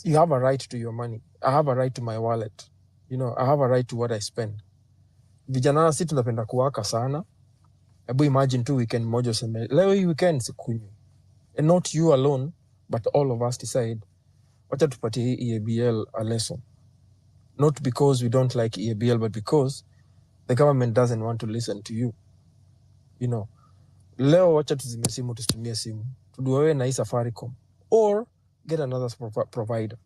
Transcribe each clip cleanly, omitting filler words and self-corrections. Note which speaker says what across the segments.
Speaker 1: you have a right to your money. I have a right to my wallet. I have a right to what I spend. Vijana si tunapenda kuwaka sana. Ebu imagine tu weekend moja useme, leo hii weekend sikunywi. And not you alone, but all of us decide, wacha tupatie EABL a lesson. Not because we don't like EABL, but because the government doesn't want to listen to you. Leo wacha tuzime simu, tusitumie simu. Tuduawe na hii Safaricom. Or get another provider.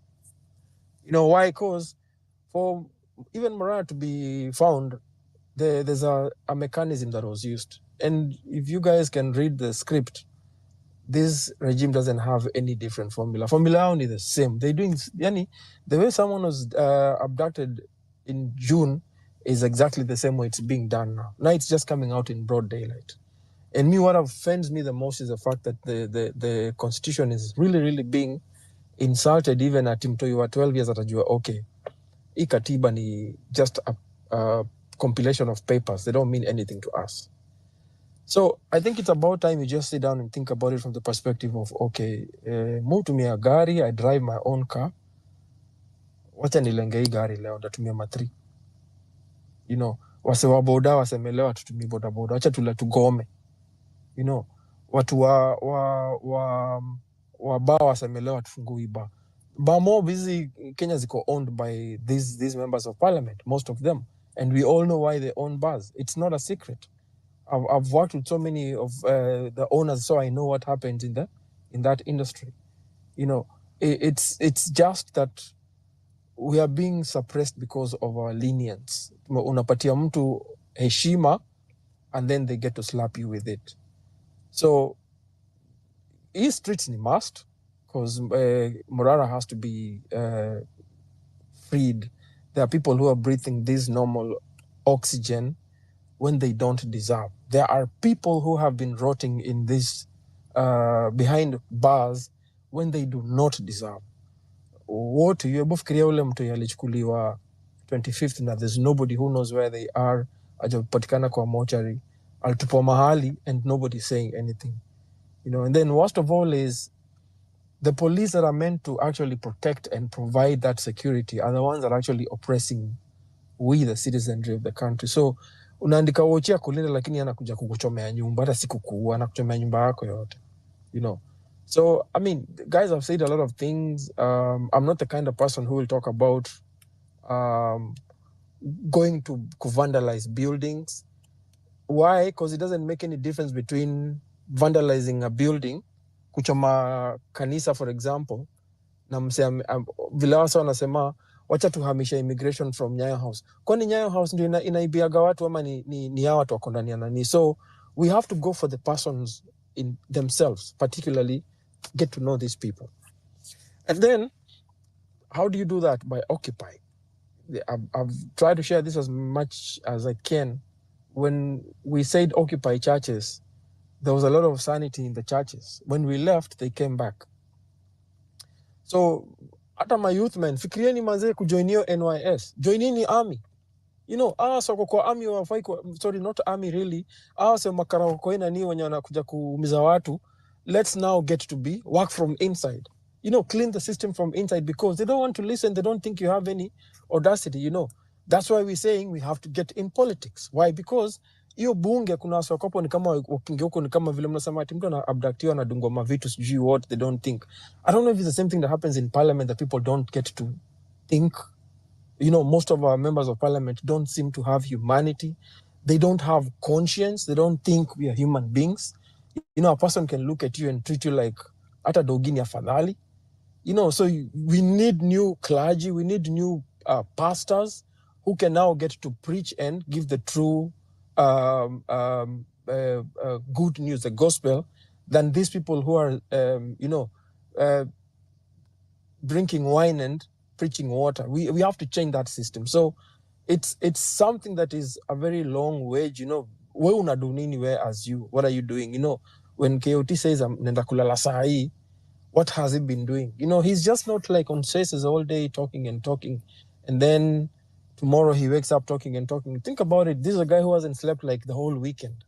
Speaker 1: Why? Because for even Morana to be found, there's a mechanism that was used. And if you guys can read the script, this regime doesn't have any different formula. Formula only the same. They're doing, the way someone was abducted in June is exactly the same way it's being done now. Now it's just coming out in broad daylight. And me, what offends me the most is the fact that the constitution is really, really being insulted. Even at Mtoi wa 12 years atajua, okay, hii katiba ni just a compilation of papers. They don't mean anything to us. So I think it's about time you just sit down and think about it from the perspective of, okay, mutumia gari, I drive my own car. Wacha nilenge hii gari leo, ndatumia matri. Wase wa boda wasemelewa tutumie boda boda. Wacha tugome. Watu wa bar wasemelewa tufungui bar. But more busy Kenya ziko owned by these members of parliament, most of them. And we all know why they own bars. It's not a secret. I've worked with so many of the owners, so I know what happens in that industry. It's just that we are being suppressed because of our lenience. Unapatia mtu heshima, and then they get to slap you with it. So, these streets ni must, because Morara has to be freed. There are people who are breathing this normal oxygen when they don't deserve. There are people who have been rotting in this behind bars when they do not deserve. What you fikiria ule mtu alichukuliwa 25th na there's nobody who knows where they are, ajapatikana kwa mortuary, alitupo mahali and nobody saying anything. And then worst of all is the police that are meant to actually protect and provide that security are the ones that are actually oppressing we, the citizenry of the country. So unaandika wochia kulinda, lakini anakuja kukuchomea nyumba, hata si kukuua, anakuchomea nyumba yako yote. So I mean, guys have said a lot of things. I'm not the kind of person who will talk about going to vandalize buildings. Why? Because it doesn't make any difference between vandalizing a building, kuchoma kanisa for example, na vile wasa wanasema wacha tuhamisha immigration from Nyayo House. Kwani Nyayo House ndio inaibiaga watu ama ni hawa watu wako ndani ya nani? So we have to go for the persons in themselves, particularly get to know these people. And then, how do you do that? By occupying. I've tried to share this as much as I can. When we said occupy churches, there was a lot of sanity in the churches. When we left, they came back. So, hata my youth men, fikirieni manze kujoinio NYS. Joinini army. Soko kwa army wafai kwa, sorry, not army really. Se makara wako ina ni wenye wanakuja kuumiza watu. Let's now get to be work from inside. Clean the system from inside, because they don't want to listen. They don't think you have any audacity, That's why we're saying we have to get in politics. Why? Because hiyo bunge kuna wasokopo ni kama wakingeuko ni kama vile mnasema ati mtu na abductiwa na dungwa mavitu sijui what, they don't think. I don't know if it's the same thing that happens in parliament, that people don't get to think. Most of our members of parliament don't seem to have humanity. They don't have conscience. They don't think we are human beings. A person can look at you and treat you like ata dogini afadhali. So we need new clergy. We need new pastors who can now get to preach and give the true good news, the gospel, than these people who are, drinking wine and preaching water. We have to change that system. So it's something that is a very long wage. We unadu nini we as you? What are you doing? When KOT says nenda kulala saa hii, what has he been doing? He's just not like on faces all day talking and talking, and then tomorrow he wakes up talking and talking. Think about it. This is a guy who hasn't slept like the whole weekend,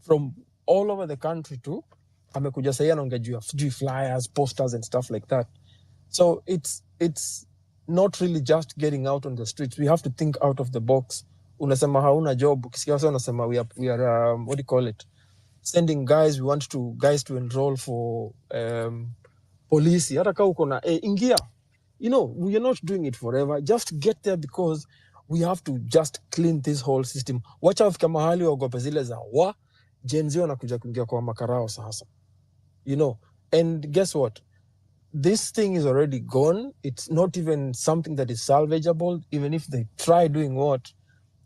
Speaker 1: from all over the country to amekuja sahi anaongea juu ya flyers, posters and stuff like that. So it's not really just getting out on the streets. We have to think out of the box. Unasema hauna job, ukisikia wasa unasema we are what do you call it? Sending guys, we want guys to enroll for police. Hata kama uko na ingia. You know, we are not doing it forever. Just get there because we have to just clean this whole system. Wacha wafika mahali waogope zile za Gen Z wanakuja kuingia kwa makarao sasa. You know, and guess what? This thing is already gone. It's not even something that is salvageable. Even if they try doing what,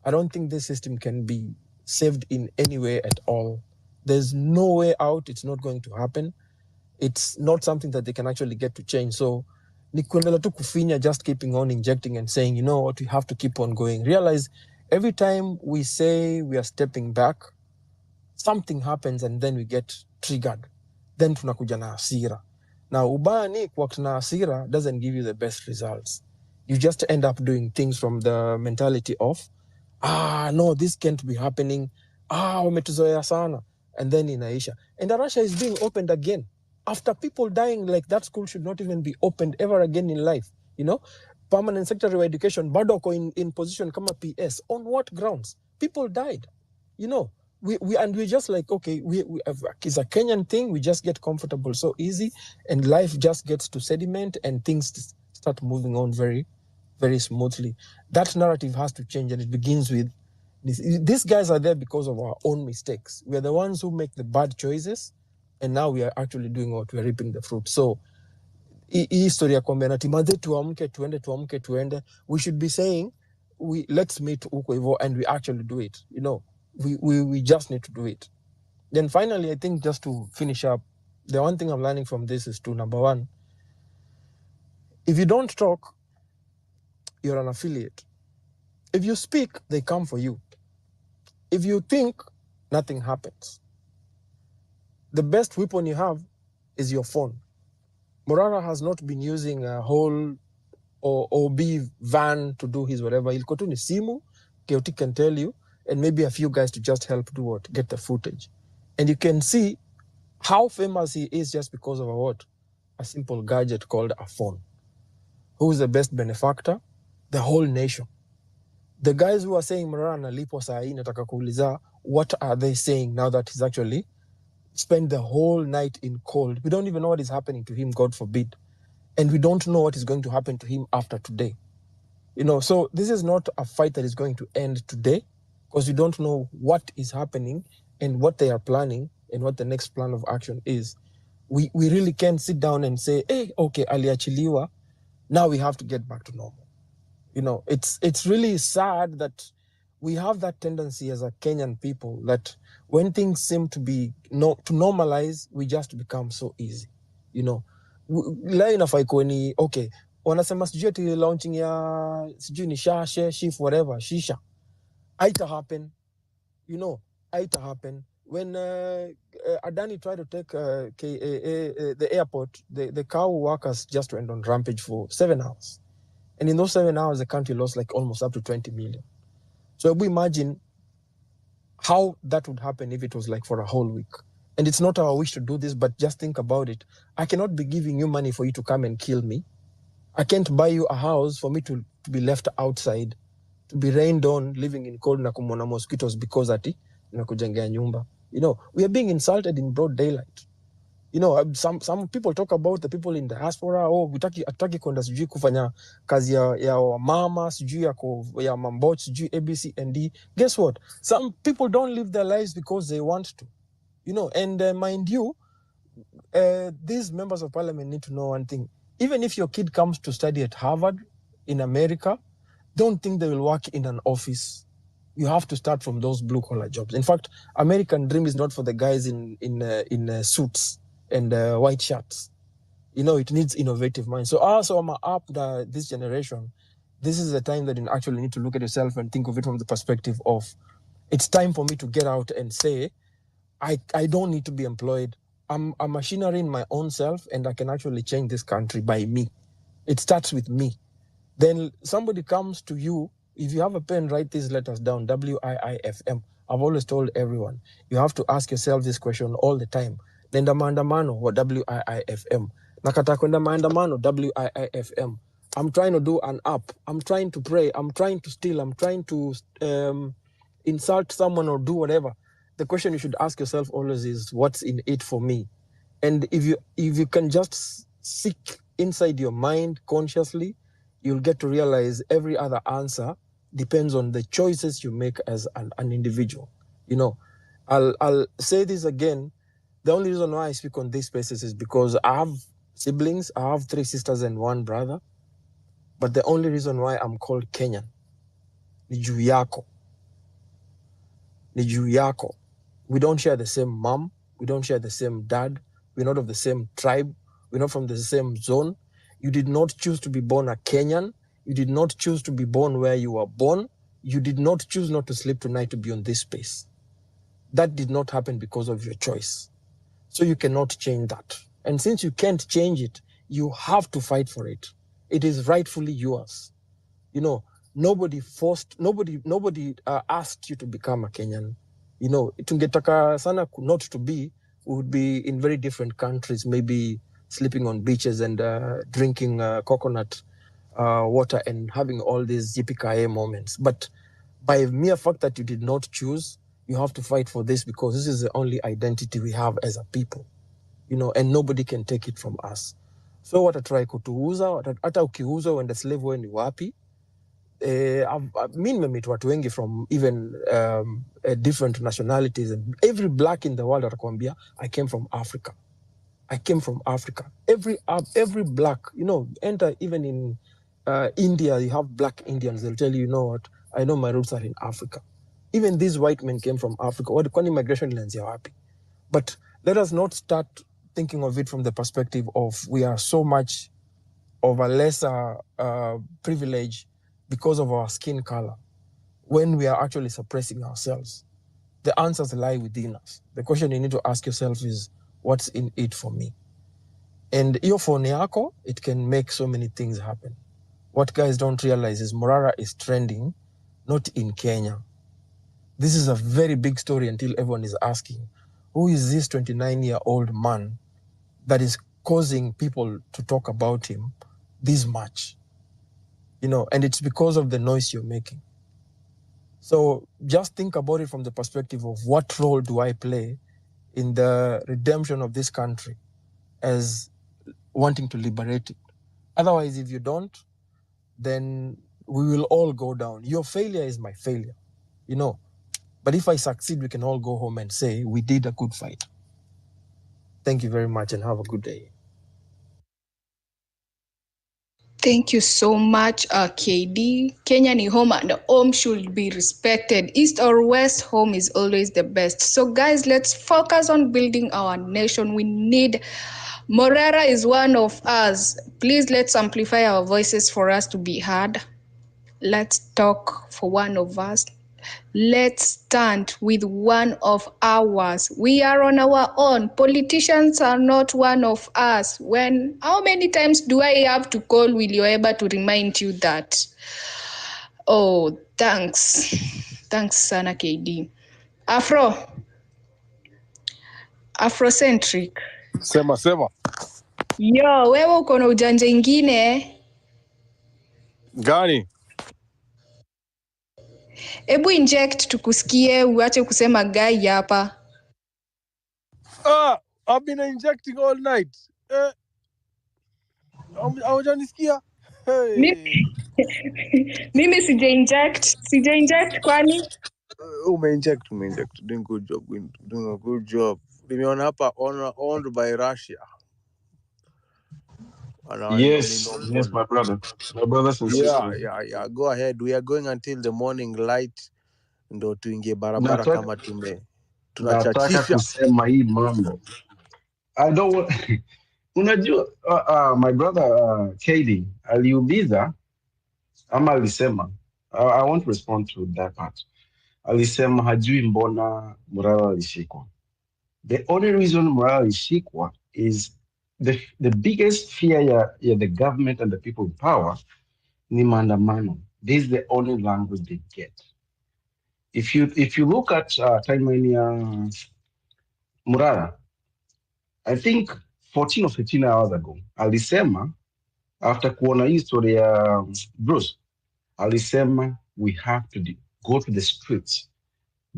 Speaker 1: I don't think this system can be saved in any way at all. There's no way out. It's not going to happen. It's not something that they can actually get to change. So ni kuendelea tu kufinya, just keeping on injecting and saying, you know what, we have to keep on going. Realize every time we say we are stepping back, something happens and then we get triggered. Then tunakuja na hasira. Now, ubaya ni kuwa na hasira doesn't give you the best results. You just end up doing things from the mentality of, no, this can't be happening. Wametuzoea sana. And then inaisha. And Russia is being opened again. After people dying, like that school should not even be opened ever again in life. You know, permanent secretary of education, Badoko in position kama PS. On what grounds? People died. You know, we just like, okay, it's a Kenyan thing. We just get comfortable so easy, and life just gets to sediment, and things start moving on very, very smoothly. That narrative has to change, and it begins with these guys are there because of our own mistakes. We are the ones who make the bad choices, and now we are actually doing what we are reaping the fruit. So hii historia ya kwamba ati madhe tuamke tuende, we should be saying let's meet huko hivyo and we actually do it. You know, we just need to do it. Then finally, I think just to finish up, the one thing I'm learning from this is to, number one, if you don't talk, you're an affiliate. If you speak, they come for you. If you think, nothing happens. The best weapon you have is your phone. Morara has not been using a whole OB van to do his whatever. He'll go to simu, Keoti can tell you, and maybe a few guys to just help do what? Get the footage. And you can see how famous he is just because of a simple gadget called a phone. Who's the best benefactor? The whole nation. The guys who are saying Morara nalipo saa hii nataka kuuliza, what are they saying now that he's actually spent the whole night in cold? We don't even know what is happening to him, God forbid. And we don't know what is going to happen to him after today. You know, so this is not a fight that is going to end today, because we don't know what is happening and what they are planning and what the next plan of action is. We really can't sit down and say, hey, okay, aliachiliwa, now we have to get back to normal. You know, it's really sad that we have that tendency as a Kenyan people that when things seem to be to normalize, we just become so easy. You know, leo inafai kuwe ni okay, wanasema sijui ati launching ya sijui ni shift whatever shisha, haita happen. You know, haita happen. When Adani tried to take the airport, the cow workers just went on rampage for 7 hours. And in those 7 hours, the country lost like almost up to 20 million. So we imagine how that would happen if it was like for a whole week. And it's not our wish to do this, but just think about it. I cannot be giving you money for you to come and kill me. I can't buy you a house for me to be left outside, to be rained on, living in cold na kumona mosquitoes because ati nakujengea nyumba. You know, we are being insulted in broad daylight. You know, some people talk about the people in the diaspora, hatutaki kwenda sijui kufanya kazi ya mama, sijui ya mamboch, sijui ABC and D. Guess what? Some people don't live their lives because they want to. You know, and mind you, these members of parliament need to know one thing. Even if your kid comes to study at Harvard in America, don't think they will work in an office. You have to start from those blue-collar jobs. In fact, American dream is not for the guys in suits and white shirts. You know, it needs innovative minds. So also, I'm up this generation. This is the time that you actually need to look at yourself and think of it from the perspective of, it's time for me to get out and say, I don't need to be employed. I'm a machinery in my own self, and I can actually change this country by me. It starts with me. Then somebody comes to you. If you have a pen, write these letters down, WIIFM. I've always told everyone, you have to ask yourself this question all the time. Then the Maandamano or WIIFM. Nakata kwenda maandamano, WIIFM. I'm trying to do an app. I'm trying to pray. I'm trying to steal. I'm trying to insult someone or do whatever. The question you should ask yourself always is, what's in it for me? And if you can just seek inside your mind consciously, you'll get to realize every other answer depends on the choices you make as an individual. You know, I'll say this again. The only reason why I speak on these spaces is because I have siblings. I have 3 sisters and 1 brother. But the only reason why I'm called Kenyan ni juu yako. Ni juu yako. We don't share the same mom. We don't share the same dad. We're not of the same tribe. We're not from the same zone. You did not choose to be born a Kenyan. You did not choose to be born where you were born. You did not choose not to sleep tonight to be on this space. That did not happen because of your choice. So you cannot change that. And since you can't change it, you have to fight for it. It is rightfully yours. You know, nobody asked you to become a Kenyan. You know, tungetaka sana not to be, we would be in very different countries, maybe sleeping on beaches and drinking coconut water and having all these yippee moments. But by mere fact that you did not choose, you have to fight for this because this is the only identity we have as a people, you know, and nobody can take it from us. So watatry kutuuza, hata ukiuza uende slave wewe ni wapi? Mi nimemeet watu wengi from even different nationalities, and every black in the world atakwambia I came from Africa. I came from Africa. Every black, you know, enter even in India, you have black Indians. They'll tell you, you know what? I know my roots are in Africa. Even these white men came from Africa. What kwani migration ilianzia wapi? But let us not start thinking of it from the perspective of we are so much of a lesser privilege because of our skin color, when we are actually suppressing ourselves. The answers lie within us. The question you need to ask yourself is, what's in it for me? And hiyo phone yako, it can make so many things happen. What guys don't realize is Morara is trending, not in Kenya. This is a very big story until everyone is asking, who is this 29-year-old man that is causing people to talk about him this much? You know, and it's because of the noise you're making. So just think about it from the perspective of what role do I play in the redemption of this country as wanting to liberate it. Otherwise, if you don't, then we will all go down. Your failure is my failure, you know. But if I succeed, we can all go home and say, we did a good fight. Thank you very much and have a good day.
Speaker 2: Thank you so much, KD. Kenya ni home and home should be respected. East or West, home is always the best. So guys, let's focus on building our nation. We need, Morera is one of us. Please let's amplify our voices for us to be heard. Let's talk for one of us. Let's stand with one of ours. We are on our own. Politicians are not one of us. How many times do I have to call Willie Oeba to remind you that? Oh, thanks. Thanks sana KD. Afrocentric.
Speaker 3: Sema.
Speaker 2: Yo, wewe uko na ujanja ingine?
Speaker 3: Gani?
Speaker 2: Ebu inject tukusikie, uache kusema guy hapa.
Speaker 3: I've been injecting all night. Haujanisikia? Hey.
Speaker 2: Mimi sija inject kwani?
Speaker 3: Umeinject. Doing a good job. Nimeona hapa owned by Russia.
Speaker 4: Yes, my brother. My brothers and sisters.
Speaker 3: Yeah. Go ahead. We are going until the morning light. Ndo tuingie barabara kama
Speaker 4: tunataka kusema hii mambo. I don't want unajua my brother KD aliuliza ama alisema I want to respond to that part. Alisema hajui mbona Murara alishikwa. The only reason Murara alishikwa is the biggest fear ya the government and the people in power ni maandamano. This is the only language they get. If you look at timeline ya Murara, I think 14 or 15 hours ago, alisema after kuona hii story ya Bruce, alisema we have to go to the streets.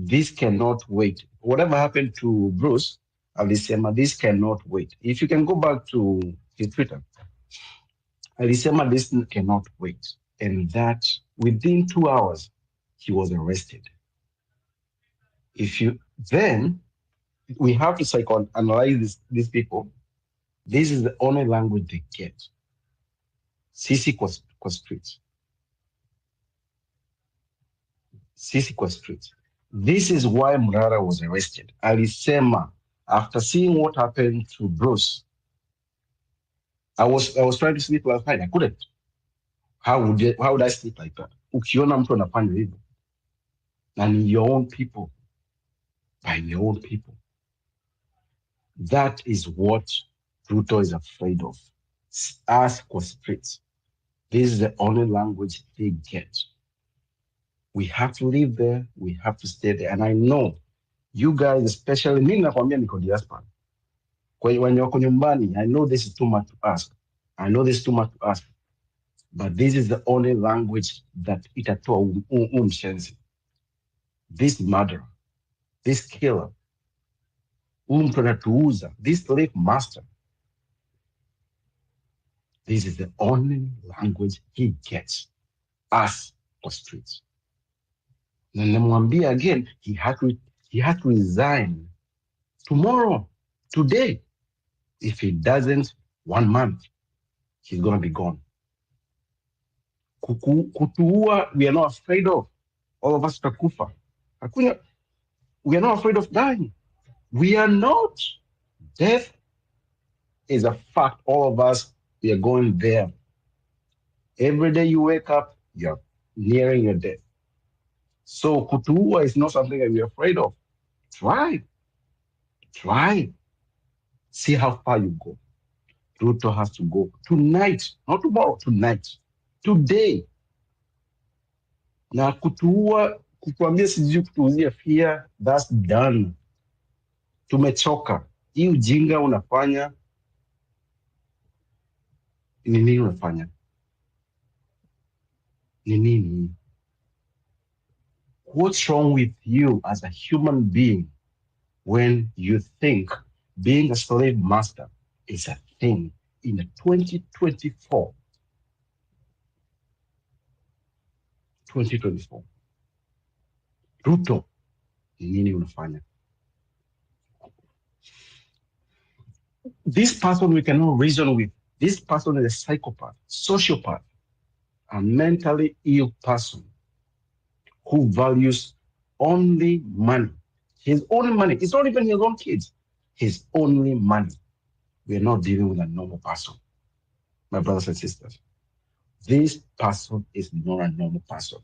Speaker 4: This cannot wait. Whatever happened to Bruce, alisema this cannot wait. If you can go back to his Twitter, alisema this cannot wait. And that within 2 hours, he was arrested. Then we have to psychoanalyze these people. This is the only language they get. Sisi kwa streets. Sisi kwa streets. This is why Murara was arrested. Alisema, after seeing what happened to Bruce, I was trying to sleep last night. I couldn't. How would I sleep like that? Ukiona mtu anafanya hivyo. And your own people. By your own people. That is what Ruto is afraid of. Us kwa streets. This is the only language they get. We have to live there. We have to stay there. And I know you guys, especially mimi nakwambia niko diaspora. Kwa hiyo wenye wako nyumbani, I know this is too much to ask. But this is the only language that itatoa mshenzi. This murderer, this killer, mtu anatuuza, this slave master. This is the only language he gets. Us for streets. Na namwambia again, he had to resign tomorrow, today. If he doesn't, 1 month, he's going to be gone. Kutuua, we are not afraid of. All of us takufa. We are not afraid of dying. We are not. Death is a fact. All of us, we are going there. Every day you wake up, you're nearing your death. So kutuua is not something that we're afraid of. Try. See how far you go. Ruto has to go tonight, not tomorrow, tonight, today. Na kutuambia sijui kutuuzia fear, that's done. Tumechoka. Hii ujinga unafanya. Nini unafanya? Nini? What's wrong with you as a human being when you think being a slave master is a thing in 2024? 2024. Ruto, nini unafanya? This person we cannot reason with. This person is a psychopath, sociopath, a mentally ill person who values only money. His only money. It's not even his own kids. His only money. We are not dealing with a normal person. My brothers and sisters. This person is not a normal person.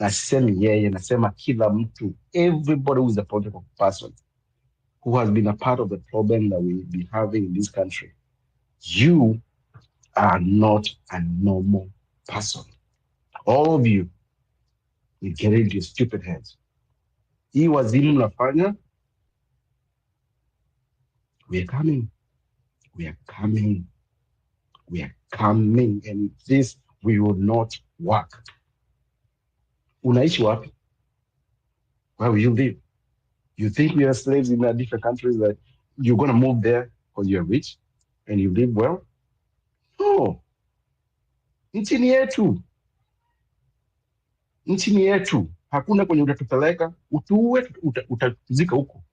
Speaker 4: Nasema yeye, nasema kila mtu, everybody who is a political person who has been a part of the problem that we've been having in this country. You are not a normal person. All of you, you get into your stupid heads. Hii wazimu mnafanya, we are coming. We are coming. We are coming. And this will not work. Unaishi wapi? Where will you live? You think we are slaves in different countries that you're going to move there because you're rich and you live well? No. Nchini yetu. Hakuna kwenye utatupeleka, utuue, utatuzika huko.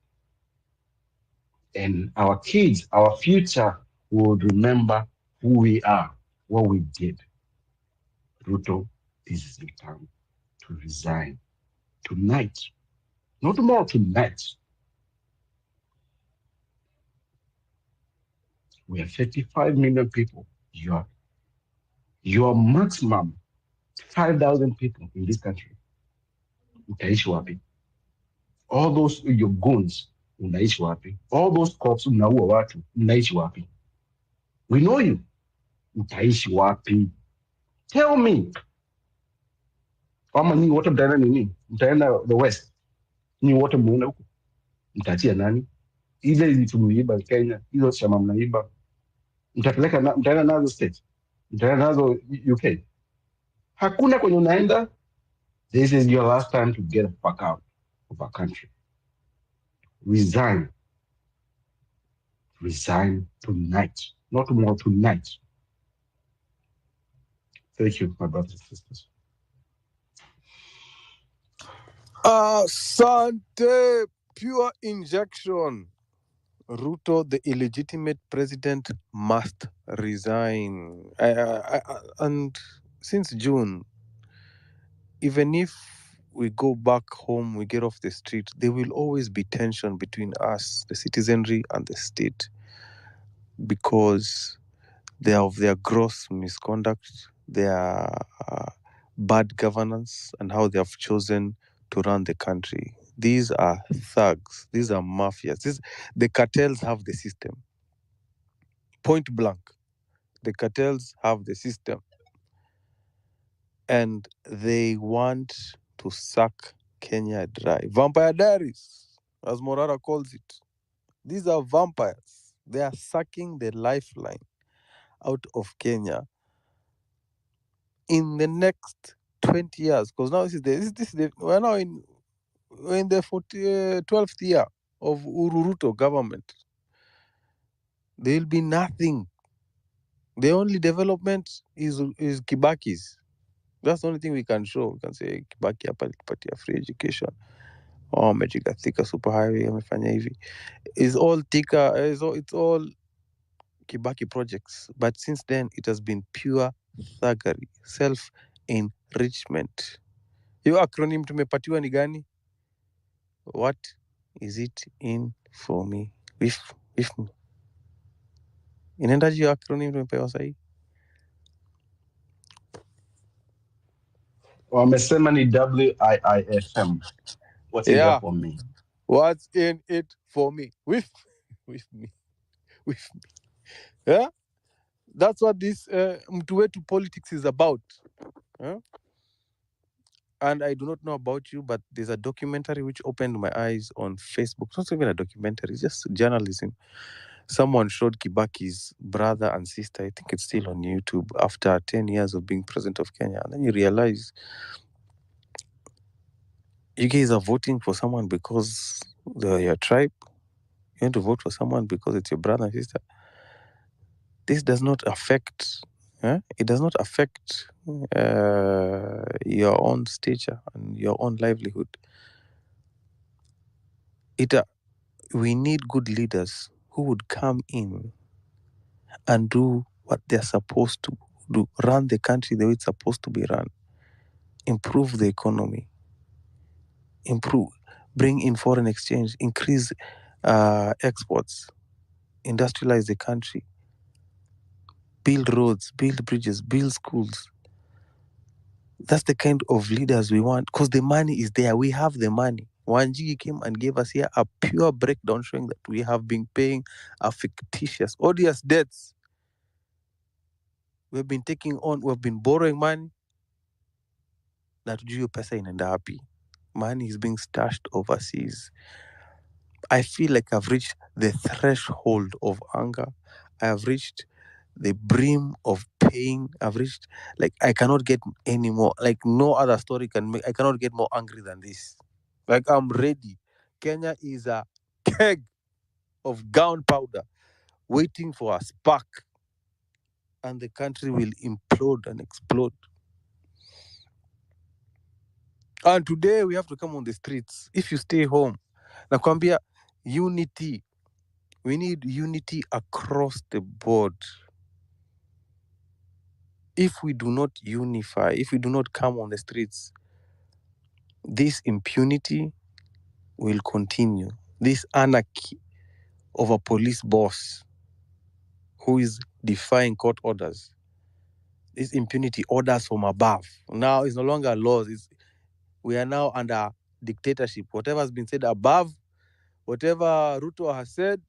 Speaker 4: And our kids, our future will remember who we are, what we did. Ruto, this is the time to resign. Tonight. Not tomorrow, tonight. We are 35 million people. Your maximum 5,000 people in this country. Utaishi wapi? All those your goons, unaishi wapi? All those cops unaua watu, unaishi wapi? We know you. Utaishi wapi? Tell me. Kama ni wote mtaenda nini? Mtaenda the west. Ni wote muenda huko. Mtaachia nani? ile hizi tumeiba Kenya, hizo shamba mnaiba, mtaenda nazo state, mtaenda nazo UK. Hakuna kwenye unaenda. This is your last time to get the fuck out of our country. Resign. Resign tonight. Not tomorrow, tonight. Thank you, my brothers and sisters.
Speaker 3: Asante. Pure injection. Ruto, the illegitimate president, must resign. And since June, even if we go back home, we get off the street, there will always be tension between us, the citizenry, and the state, because of their gross misconduct, their bad governance, and how they have chosen to run the country. These are thugs. These are mafias. The cartels have the system. Point blank. The cartels have the system. And they want to suck Kenya dry. Vampire diaries, as Morara calls it. These are vampires. They are sucking the lifeline out of Kenya in the next 20 years. Because now we're now in the 12th year of Ururuto government. There will be nothing. The only development is Kibaki's. That's the only thing we can show. We can say Kibaki hapa alitupatia free education. Amejenga Thika superhighway, amefanya hivi. It's all Kibaki projects. But since then, it has been pure thuggery, self-enrichment. Hiyo acronym tumepatiwa ni gani? What is it in for me? With me. Inaendaje hiyo acronym tumepewa sahi?
Speaker 4: Wamesema ni WIIFM. What's in there for me?
Speaker 3: What's in it for me? With me. Yeah? That's what this mtu wetu politics is about. Yeah? And I do not know about you, but there's a documentary which opened my eyes on Facebook. It's not even a documentary, it's just journalism. Someone showed Kibaki's brother and sister. I think it's still on YouTube after 10 years of being president of Kenya. And then you realize you guys are voting for someone because they're your tribe. You want to vote for someone because it's your brother and sister. This does not affect, it does not affect your own stature and your own livelihood. We need good leaders who would come in and do what they're supposed to do, run the country the way it's supposed to be run, improve the economy, bring in foreign exchange, increase exports, industrialize the country, build roads, build bridges, build schools. That's the kind of leaders we want, because the money is there. We have the money. Wanjigi came and gave us here a pure breakdown showing that we have been paying a fictitious, odious debts. We've been borrowing money. Na tujui pesa inaenda wapi. Money is being stashed overseas. I feel like I've reached the threshold of anger. I have reached the brim of pain. I've reached, like, I cannot get any more. Like, no other story I cannot get more angry than this. Like, I'm ready. Kenya is a keg of gunpowder waiting for a spark. And the country will implode and explode. And today we have to come on the streets. If you stay home, nakwambia unity. We need unity across the board. If we do not unify, if we do not come on the streets, this impunity will continue. This anarchy of a police boss who is defying court orders. This impunity, orders from above. Now it's no longer laws. We are now under dictatorship. Whatever has been said above, whatever Ruto has said,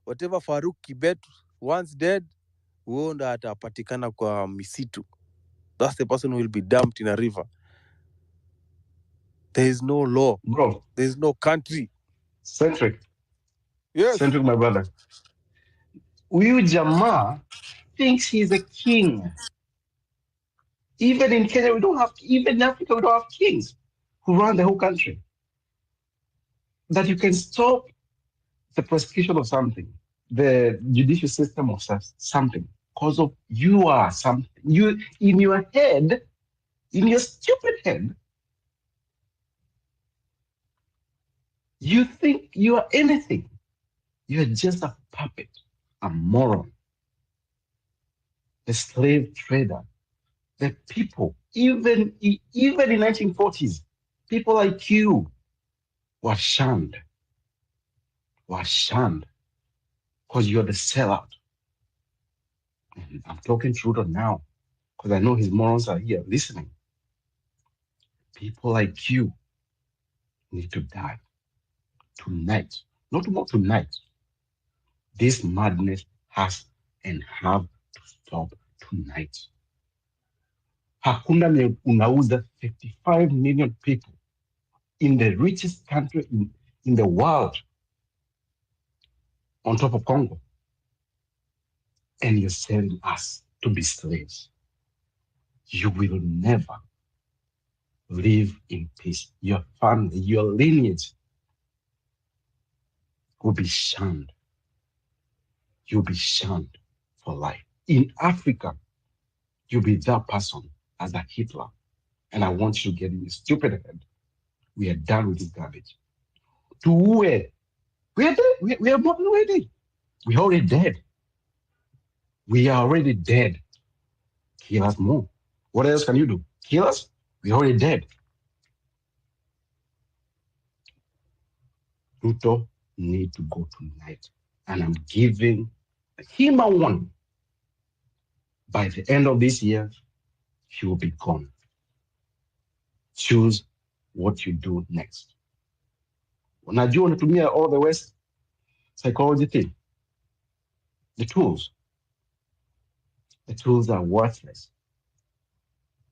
Speaker 3: whatever Farouk Kibet once did, huo ndo atapatikana kwa misitu. That's the person who will be dumped in a river. There is no law.
Speaker 4: Bro.
Speaker 3: There is no country.
Speaker 4: Centric.
Speaker 3: Yes.
Speaker 4: Same to my brother. Huyu jamaa thinks he's a king. Even in Kenya, even in Africa, we don't have kings who run the whole country. That you can stop the prosecution of something, the judicial system of something, because of you are something. You, in your head, in your stupid head, you think you are anything. You're just a puppet, a moron, a slave trader. The people, even in 1940s, people like you were shunned, because you're the sellout. And I'm talking to Ruto now, because I know his morons are here listening. People like you need to die tonight, not tomorrow, tonight. This madness has and have to stop tonight. Hakuna unauza 55 million people in the richest country in the world on top of Congo. And you're selling us to be slaves. You will never live in peace. Your family, your lineage will be shunned. You'll be shunned for life. In Africa, you'll be that person as a Hitler. And I want you to get in your stupid head. We are done with this garbage. To where? We are dead. We are not ready. We're already dead. We are already dead. Kill us more. What else can you do? Kill us? We're already dead. Ruto need to go tonight. And I'm giving him a warning. By the end of this year, he will be gone. Choose what you do next. Unajua unatumia all the West psychology thing. The tools are worthless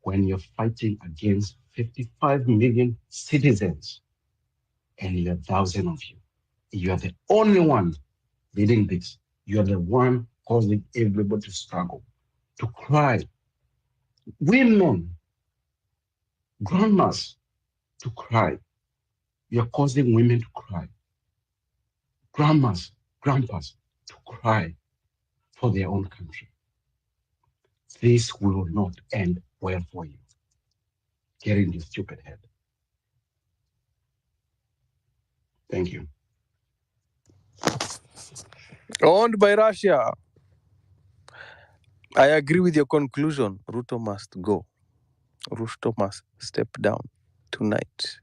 Speaker 4: when you're fighting against 55 million citizens and you're 1,000 of you. You are the only one leading this. You are the one causing everybody to struggle, to cry. Women, grandmas, to cry. You're causing women to cry. Grandmas, grandpas, to cry for their own country. This will not end well for you. Get in your stupid head. Thank you.
Speaker 3: Owned by Russia. I agree with your conclusion. Ruto must go. Ruto must step down tonight.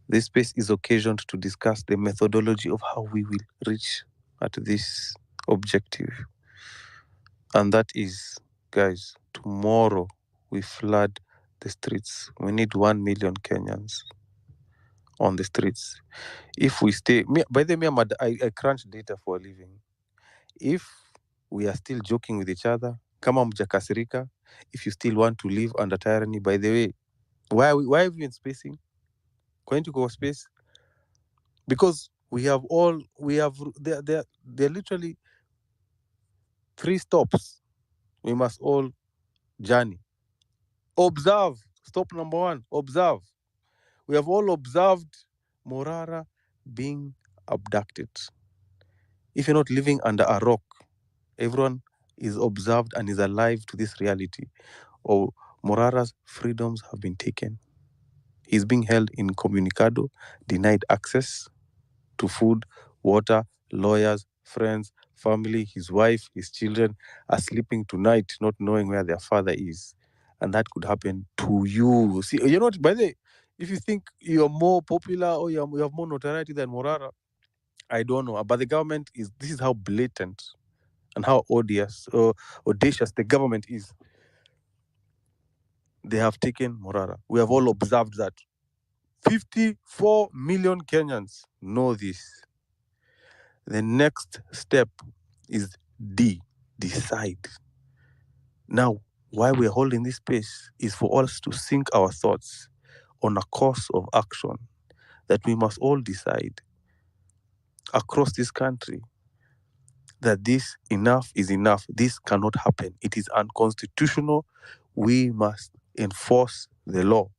Speaker 3: This space is occasioned to discuss the methodology of how we will reach at this objective. And that is, guys, tomorrow we flood the streets. We need 1 million Kenyans on the streets. If we stay, by the way, I crunch data for a living. If we are still joking with each other, kama mjakasirika, if you still want to live under tyranny, by the way, why have you been spacing? Going to go space? Because they're literally 3 stops. We must all journey. Observe. Stop number 1, observe. We have all observed Morara being abducted. If you're not living under a rock, everyone is observed and is alive to this reality. Or Morara's freedoms have been taken. He's being held incommunicado, denied access to food, water, lawyers, friends, family, his wife, his children are sleeping tonight not knowing where their father is. And that could happen to you. See, you know what, by the way, if you think you're more popular or you have more notoriety than Morara, I don't know. But the government this is how blatant and how audacious the government is. They have taken Morara. We have all observed that. 54 million Kenyans know this. The next step is decide. Now, why we're holding this space is for us to sink our thoughts on a course of action that we must all decide. across this country that this enough is enough. This cannot happen. It is unconstitutional. We must enforce the law.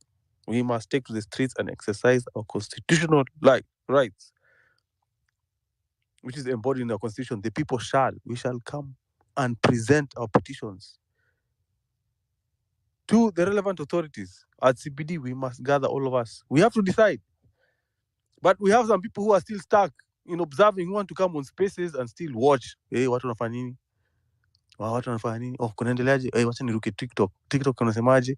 Speaker 3: We must take to the streets and exercise our constitutional rights, which is embodied in the constitution. The people we shall come and present our petitions to the relevant authorities. At CBD, we must gather all of us. We have to decide. But we have some people who are still stuck in observing, who want to come on spaces and still watch. Hey, watu wanafanya nini? Watu wanafanya nini? Oh, kunaendeleaje? Hey, wacha niruke TikTok. TikTok unasemaje?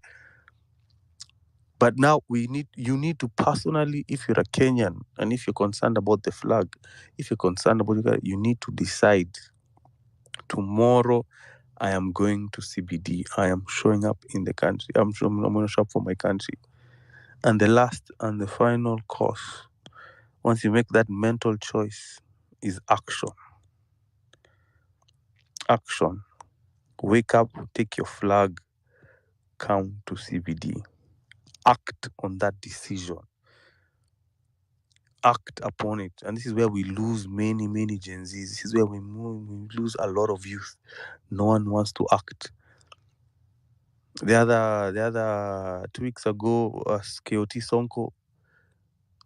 Speaker 3: But now you need to personally, if you're a Kenyan and if you're concerned about the flag, if you're concerned about it, you need to decide. Tomorrow, I am going to CBD. I am showing up in the country. I'm going to shop for my country. And the last and the final course, once you make that mental choice, is action. Action. Wake up, take your flag, come to CBD. Act on that decision. Act upon it. And this is where we lose many Gen Zs. This is where we lose a lot of youth. No one wants to act. The other 2 weeks ago, KOT Sonko,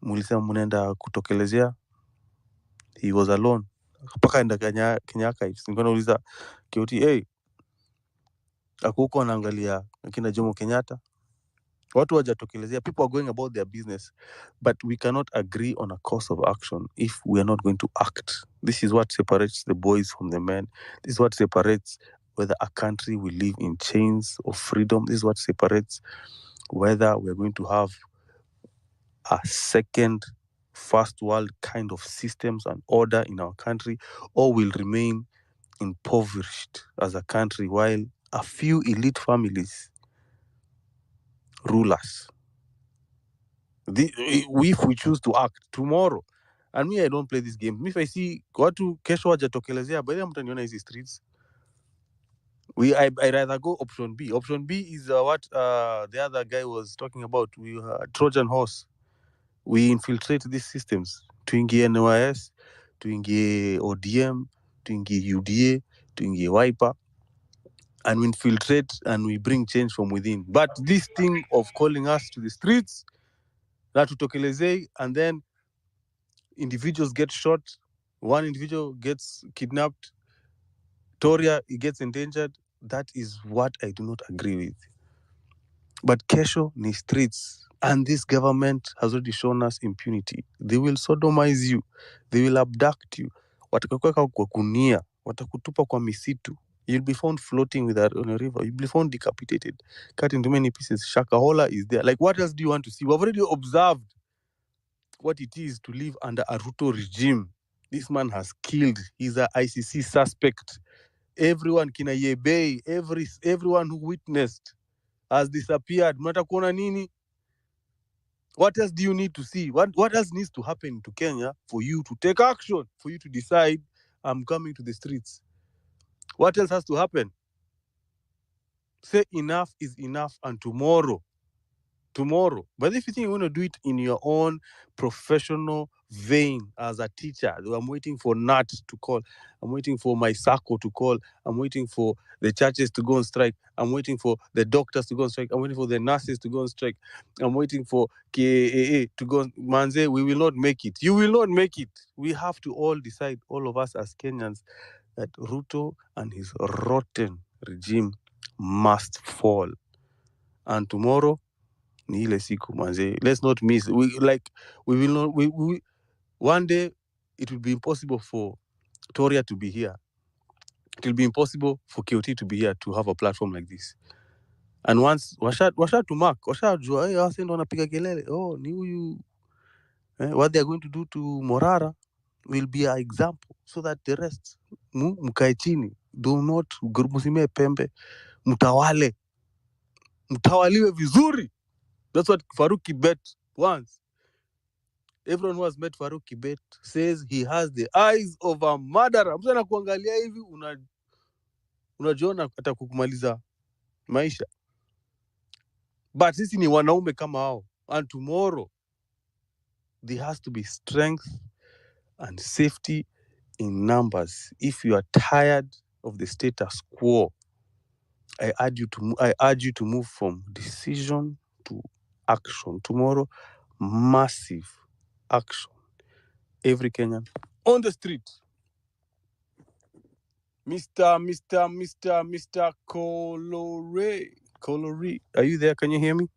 Speaker 3: mulisema munaenda kutokelezea, he was alone. Mpaka enda Kenya Archives. Nilikuwa nauliza KOT, hey, akuko anaangalia akina Jomo Kenyatta. Watu wajatokelezea. People are going about their business, but we cannot agree on a course of action if we are not going to act. This is what separates the boys from the men. This is what separates whether a country will live in chains of freedom. This is what separates whether we're going to have a second first world kind of systems and order in our country, or will remain impoverished as a country while a few elite families rule us. If we choose to act tomorrow, and me, I don't play this game. If I see watu kesho wajatokelezea, by the time mtaniona hizi streets, I rather go option B. Option B is what the other guy was talking about. We Trojan horse. We infiltrate these systems. Tuingie NYS, tuingie ODM, tuingie UDA, tuingie Wiper, and we infiltrate and we bring change from within. But this thing of calling us to the streets, that tutokelezei, and then individuals get shot, one individual gets kidnapped, Toria gets endangered, that is what I do not agree with. But kesho ni streets, and this government has already shown us impunity. They will sodomize you, they will abduct you, watakuweka kwa gunia, watakutupa kwa misitu. You'll be found floating on a river. You'll be found decapitated, cut into many pieces. Shakahola is there. Like, what else do you want to see? We've already observed what it is to live under a Ruto regime. This man has killed. He's an ICC suspect. Everyone, kina Yebei, everyone who witnessed has disappeared. Mnataka kuona nini? What else do you need to see? What else needs to happen to Kenya for you to take action, for you to decide, I'm coming to the streets? What else has to happen? Say enough is enough, and tomorrow. But if you think you want to do it in your own professional vein as a teacher, I'm waiting for Nat to call, I'm waiting for my SACCO to call, I'm waiting for the churches to go on strike, I'm waiting for the doctors to go on strike, I'm waiting for the nurses to go on strike, I'm waiting for KAA to go on. Manze, we will not make it. You will not make it. We have to all decide, all of us as Kenyans, that Ruto and his rotten regime must fall. And tomorrow, ni ile siku manze. Let's not miss. We will not. We one day it will be impossible for Toria to be here. It will be impossible for KOT to be here to have a platform like this. And once washa to mark, washajua, wase ndo wanapiga kelele. Oh, ni huyu. What they are going to do to Morara will be an example, so that the rest mkae chini. Do not musimie pembe, mtawaliwe vizuri. That's what Farouk Kibet wants. Everyone who has met Farouk Kibet says he has the eyes of a murderer. Mtu anakuangalia hivi unajiona atakukumaliza maisha. But sisi ni wanaume kama hao. And tomorrow there has to be strength and safety in numbers. If you are tired of the status quo, I urge you to move from decision to action. Tomorrow, massive action. Every Kenyan on the street. Mr. Colore. Are you there? Can you hear me?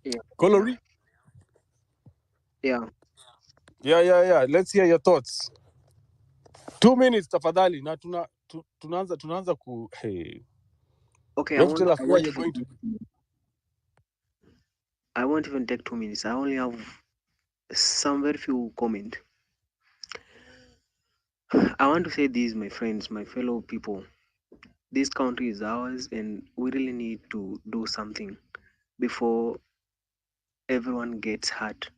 Speaker 5: Yeah.
Speaker 3: Colore?
Speaker 5: Yeah.
Speaker 3: Yeah. Let's hear your thoughts. 2 minutes, tafadhali. Na tunaanza ku. Hey.
Speaker 5: Okay,
Speaker 3: You have to tell us where you're going to.
Speaker 5: I won't even take 2 minutes. I only have some very few comments. I want to say this, my friends, my fellow people. This country is ours, and we really need to do something before everyone gets hurt.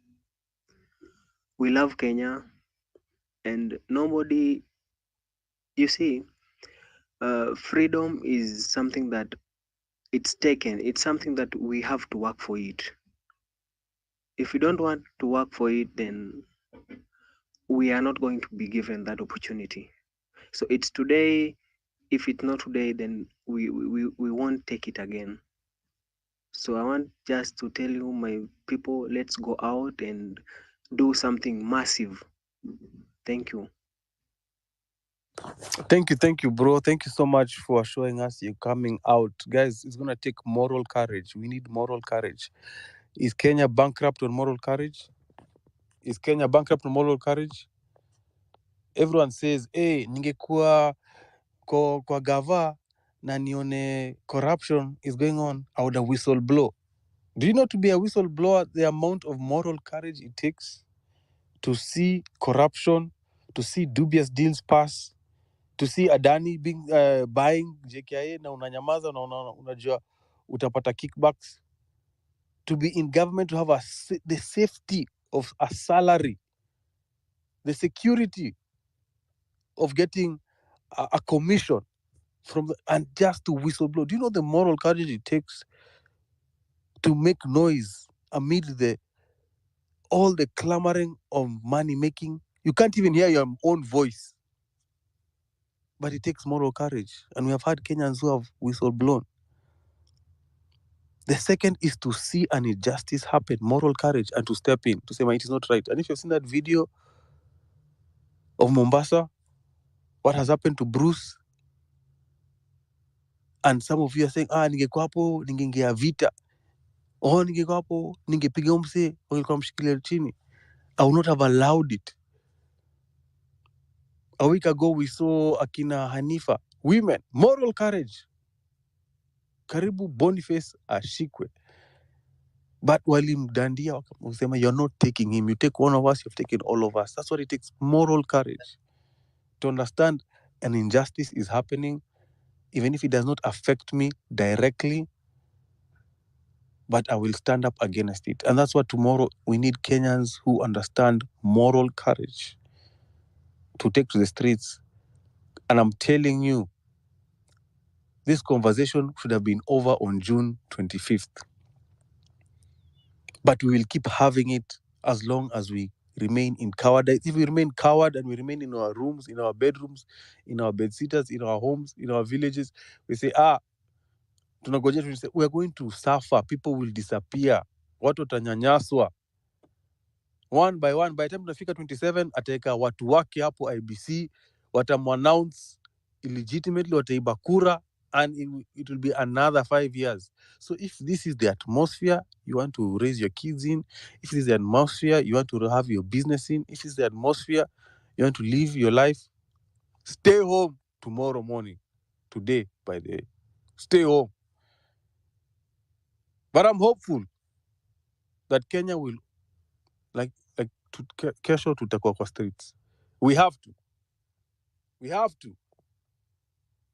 Speaker 5: We love Kenya, and nobody, you see, freedom is something that it's taken. It's something that we have to work for it. If we don't want to work for it, then we are not going to be given that opportunity. So it's today. If it's not today, then we won't take it again. So I want just to tell you, my people, let's go out and do something massive. Thank you.
Speaker 3: Thank you, bro. Thank you so much for showing us you're coming out. Guys, it's going to take moral courage. We need moral courage. Is Kenya bankrupt on moral courage? Is Kenya bankrupt on moral courage? Everyone says, hey, ningekuwa kwa gava na nione corruption is going on, I would whistle blow. Do you know, to be a whistleblower, the amount of moral courage it takes to see corruption, to see dubious deals pass, to see Adani buying JKIA na unanyamaza na unajua utapata kickbacks, to be in government, to have the safety of a salary, the security of getting a commission from and just to whistleblow. Do you know the moral courage it takes to make noise amid all the clamoring of money making? You can't even hear your own voice. But it takes moral courage. And we have had Kenyans who have whistleblown. The second is to see an injustice happen, moral courage, and to step in, to say, it is not right. And if you've seen that video of Mombasa, what has happened to Bruce, and some of you are saying, ningekuwa hapo, ningeingia vita. Ningekuwa hapo, ningepiga mse, wangekuwa mshikilia chini. I would not have allowed it. A week ago, we saw akina Hanifa. Women, moral courage. Karibu Boniface ashikwe. But walimdandia wakasema, you're not taking him. You take one of us, you've taken all of us. That's what it takes, moral courage. To understand an injustice is happening, even if it does not affect me directly, but I will stand up against it. And that's what tomorrow we need Kenyans who understand moral courage to take to the streets. And I'm telling you, this conversation should have been over on June 25th. But we will keep having it as long as we remain in cowardice. If we remain coward and we remain in our rooms, in our bedrooms, in our bedsitters, in our homes, in our villages, we say, tunagojea, we are going to suffer. People will disappear. Watu watanyanyaswa. One by one. By the time tunafika 27, ataweka watu wake hapo IBC, watamannounce illegitimately, wataiba kura, and it will be another 5 years. So if this is the atmosphere you want to raise your kids in, if this is the atmosphere you want to have your business in, if this is the atmosphere you want to live your life, stay home tomorrow morning. Today, by the way. Stay home. But I'm hopeful that Kenya will, kesho tutakuwa kwa streets. We have to.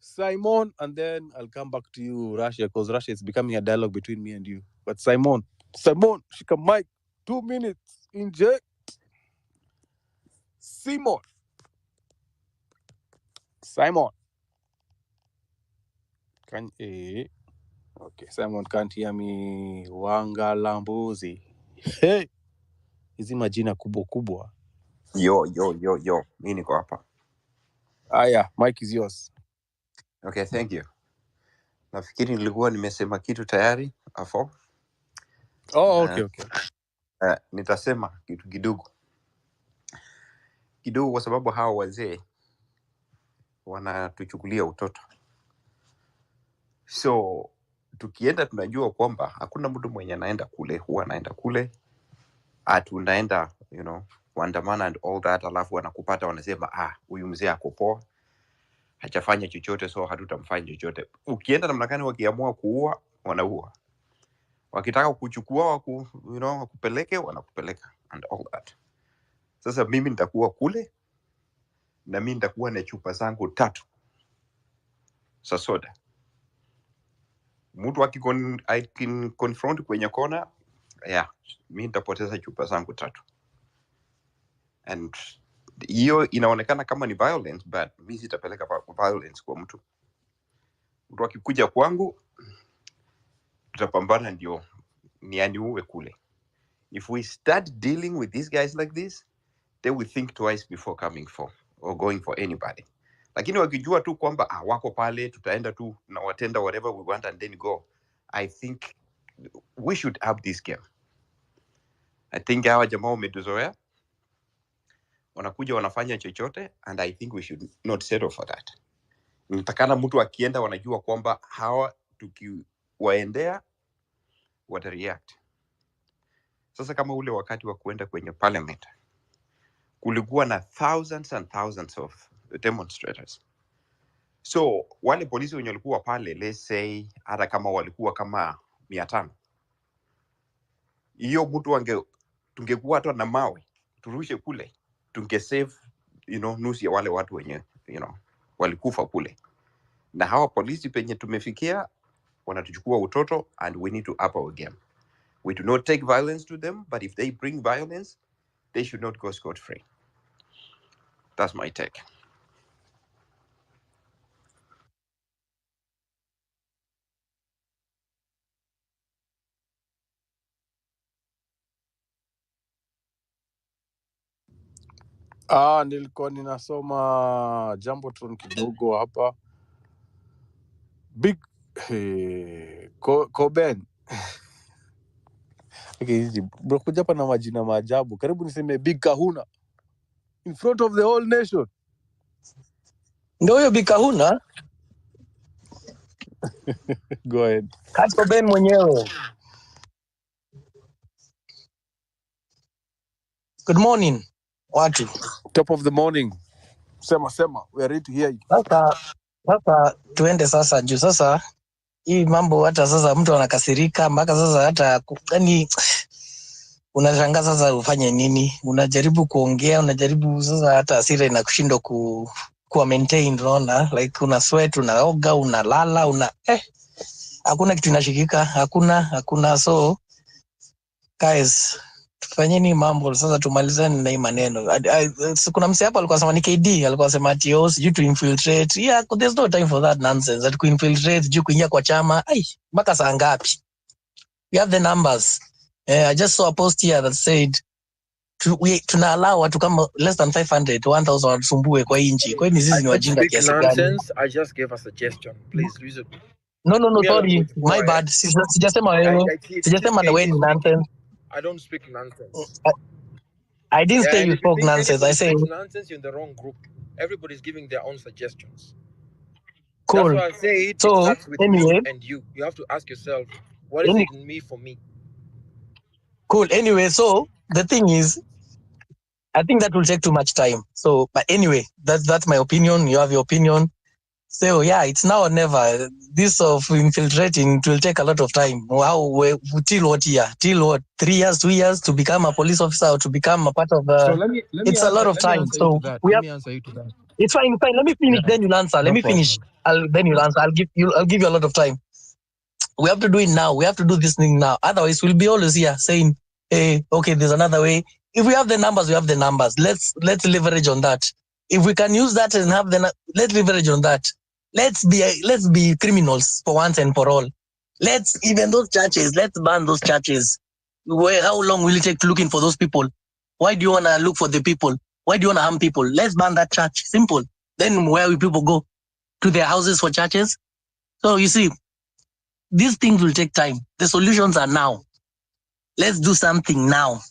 Speaker 3: Simon, and then I'll come back to you, Russia, because Russia is becoming a dialogue between me and you. But Simon, shika mic, 2 minutes, inject. Simon. Okay, Simon can't hear me. Wanga Lambuzi. Hey, hizi majina kubwa kubwa.
Speaker 6: Yo, mi niko hapa.
Speaker 3: Aya, mic is yours.
Speaker 6: Okay, thank you. Nafikiri nilikuwa nimesema kitu tayari afo.
Speaker 3: Okay.
Speaker 6: Nitasema kitu kidogo kwa sababu hawa wazee wanatuchukulia utoto. So tukienda tunajua kwamba hakuna mtu mwenye anaenda kule, huwa anaenda kule, tunaenda kuandamana and all that, alafu wanakupata wanasema huyu mzee ako poa, hajafanya chochote, so hatutamfanya chochote. Ukienda namna gani, wakiamua kuua wanaua, wakitaka kuchukua wakupeleke wanakupeleka and all that. Sasa mimi nitakuwa kule na mimi nitakuwa na chupa zangu 3 za soda. Mtu confront kwenye kona, mimi nitapoteza chupa zangu 3. And hiyo inaonekana kama ni violence, but mimi sitapeleka violence kwa mtu. Mtu akikuja kwangu tutapambana ndio nianiue kule. If we start dealing with these guys like this, they will think twice before coming for or going for anybody. Lakini wakijua tu kwamba wako pale, tutaenda tu na watenda whatever we want and then go, I think we should up this game. I think hawa jamaa wametuzoea, wanakuja wanafanya chochote, and I think we should not settle for that. Nitakana mtu akienda wanajua kwamba hawa tukiwaendea watareact. Sasa kama ule wakati wa kuenda kwenye parliament, kulikuwa na thousands and thousands of demonstrators. So wale polisi wenye walikuwa pale, let's say hata kama walikuwa kama 500, hiyo mtu tungekuwa hata na mawe turushe kule, tungesave nusu ya wale watu wenye walikufa kule. Na hawa polisi penye tumefikia wanatuchukua utoto, and we need to up our game. We do not take violence to them, but if they bring violence, they should not go scot-free. That's my take.
Speaker 3: Nilikuwa ninasoma Jumbotron kidogo hapa. Big Koben. Okay, bro, kuja hapa na majina maajabu. Karibu niseme Big Kahuna in front of the whole nation.
Speaker 7: Ndio huyo Big Kahuna?
Speaker 3: Go ahead.
Speaker 7: Koben mwenyewe. Good morning, watu.
Speaker 3: Top of the morning. Sema. We are ready to hear you.
Speaker 7: Sasa tuende sasa juu sasa hii mambo hata sasa mtu anakasirika mpaka sasa hata yani unashangaa sasa ufanye nini? Unajaribu kuongea, unajaribu sasa hata hasira inakushindwa kuwa maintain, unaona? Like una sweat, unaoga, unalala, hakuna kitu inashikika, hakuna. So guys, tufanyeni mambo sasa, tumalizane na hii maneno. Kuna msee hapa alikuwa anasema ni KD, alikuwa anasema ati sijui to infiltrate. Yeah, there's no time for that nonsense. That infiltrate, sijui kuingia kwa chama. Mpaka saa ngapi? We have the numbers. I just saw a post here that said tuna allow watu kama less than 500 to 1000 watusumbue kwa inchi. Kwa hiyo sisi ni wajinga kiasi gani?
Speaker 1: I just gave a suggestion. Please use it.
Speaker 7: No, sorry. My bad. Sijasema wewe. Sijasema na wewe ni nonsense.
Speaker 1: I don't speak nonsense.
Speaker 7: I didn't say you spoke nonsense. I say
Speaker 1: nonsense. You're in the wrong group. Everybody's giving their own suggestions.
Speaker 7: Cool.
Speaker 1: That's why I say it starts with
Speaker 7: anyway,
Speaker 1: me and you. You have to ask yourself, what is it in me for me?
Speaker 7: Cool. Anyway, so the thing is, I think that will take too much time. So, but anyway, that's my opinion. You have your opinion. So yeah, it's now or never. This of infiltrating, it will take a lot of time. Till what year? Till what? 3 years, 2 years to become a police officer or to become a part of the.
Speaker 1: So let me
Speaker 7: it's
Speaker 1: answer,
Speaker 7: a lot of time. So
Speaker 1: let me answer you to that.
Speaker 7: It's fine. Let me finish. Then you'll answer. Let me finish. Then you'll answer. I'll give you a lot of time. We have to do it now. We have to do this thing now. Otherwise, we'll be always here saying, "Hey, okay, there's another way." If we have the numbers, we have the numbers. Let's leverage on that. If we can use that and have let's leverage on that. Let's be criminals for once and for all. Let's even those churches. Let's ban those churches. How long will it take to looking for those people? Why do you wanna look for the people? Why do you want to harm people? Let's ban that church. Simple. Then where will people go? To their houses for churches? So you see, these things will take time. The solutions are now. Let's do something now.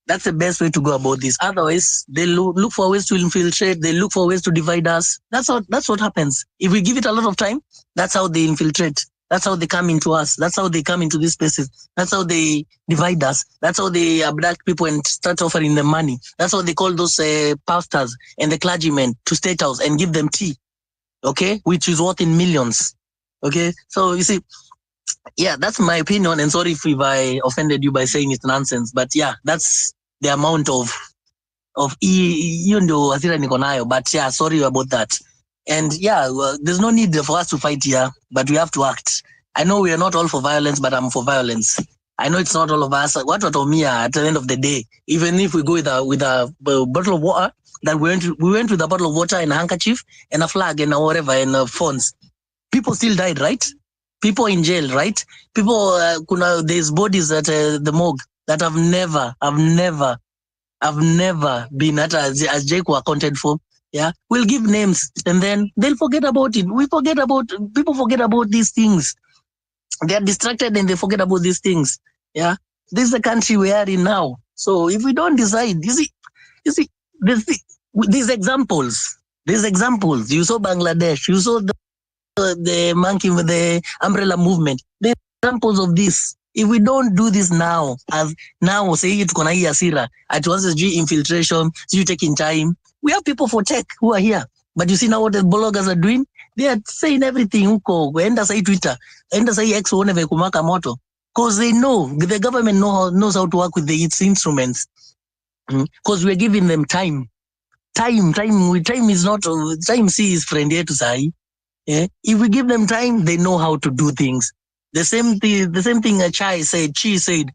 Speaker 7: That's the best way to go about this. Otherwise, they look for ways to infiltrate. They look for ways to divide us. That's what happens. If we give it a lot of time, that's how they infiltrate. That's how they come into us. That's how they come into these spaces. That's how they divide us. That's how they abduct people and start offering them money. That's how they call those pastors and the clergymen to State House and give them tea, okay, which is worth in millions. Okay, so you see, yeah, that's my opinion, and sorry if I offended you by saying it's nonsense, but yeah, that's the amount of hiyo ndio hasira niko nayo, but yeah, sorry about that. And yeah, well, there's no need for us to fight here, but we have to act. I know we are not all for violence, but I'm for violence. I know it's not all of us. What watomia at the end of the day, even if we go with a bottle of water, that we went with a bottle of water and a handkerchief and a flag and whatever and phones, people still died, right? People in jail, right? People, there's bodies at the morgue that have never been as Jake were accounted for. Yeah, we'll give names and then they'll forget about it. People forget about these things. They are distracted and they forget about these things. Yeah, this is the country we are in now. So if we don't decide, you see, these examples. You saw Bangladesh. You saw the monkey with the umbrella movement. The examples of this. If we don't do this now, as now say it kona hii hasira, at once infiltration, you taking time. We have people for tech who are here. But you see now what the bloggers are doing? They are saying everything huko. Enda say Twitter, enda say X one kumaka moto. Because they know, the government knows how to work with its instruments. Because we're giving them time. Time is not, time see is friend here to say. Yeah? If we give them time, they know how to do things. The same thing Chi said.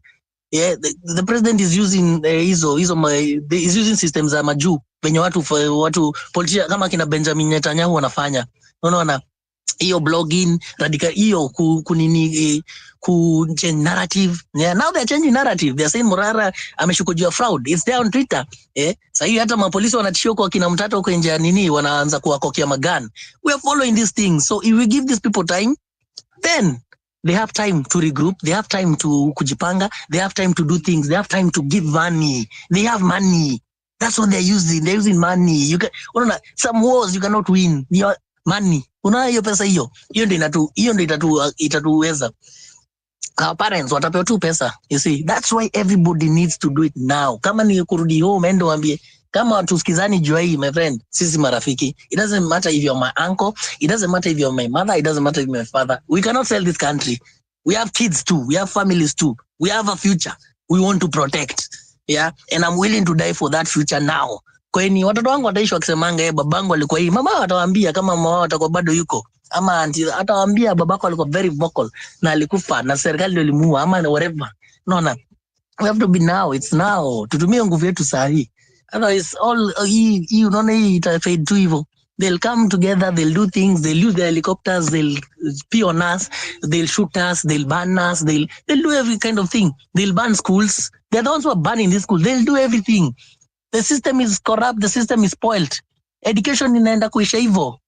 Speaker 7: Yeah, the president is using is using systems za majuu venye watu politician kama kina Benjamin Netanyahu wanafanya. Unaona hiyo blogging radical hiyo kunini change narrative. Yeah, now they're changing narrative. They're saying Morara ameshukujua fraud. It's there on Twitter. Sasa hivi hata mapolisi wanatishia kwa kina mtata huko nje nini wanaanza kuwakokia magan. We are following these things. So if we give these people time, then they have time to regroup. They have time to kujipanga. They have time to do things. They have time to give money. They have money. That's what they're using. They're using money. You can, some wars you cannot win. Your money. Unaona hiyo pesa hiyo. Hiyo ndio itatuweza. Our parents watapewa tu pesa. You see, that's why everybody needs to do it now. Kama ni kurudi home endo waambie kama tusikizani jua hii, my friend, sisi marafiki. It doesn't matter if you're my uncle, it doesn't matter if you're my mother, it doesn't matter if you're my father. We cannot sell this country. We have kids too, we have families too. We have a future we want to protect. Yeah, and I'm willing to die for that future now. Kwani watoto wangu wataishi wakisemanga babangu alikuwa hii, mama atawaambia kama mama wao atakuwa bado yuko. Ama atawaambia babako alikuwa very vocal na alikufa na serikali ndio ilimuua ama whatever. No. We have to be now. It's now. Tutumie nguvu yetu sahi. Otherwise, all you know, itafade too evil. They'll come together, they'll do things, they'll use their helicopters, they'll pee on us, they'll shoot us, they'll ban us, they'll do every kind of thing. They'll ban schools. They're the ones who are banning these schools. They'll do everything. The system is corrupt, the system is spoiled. Education inaenda kuisha hivyo.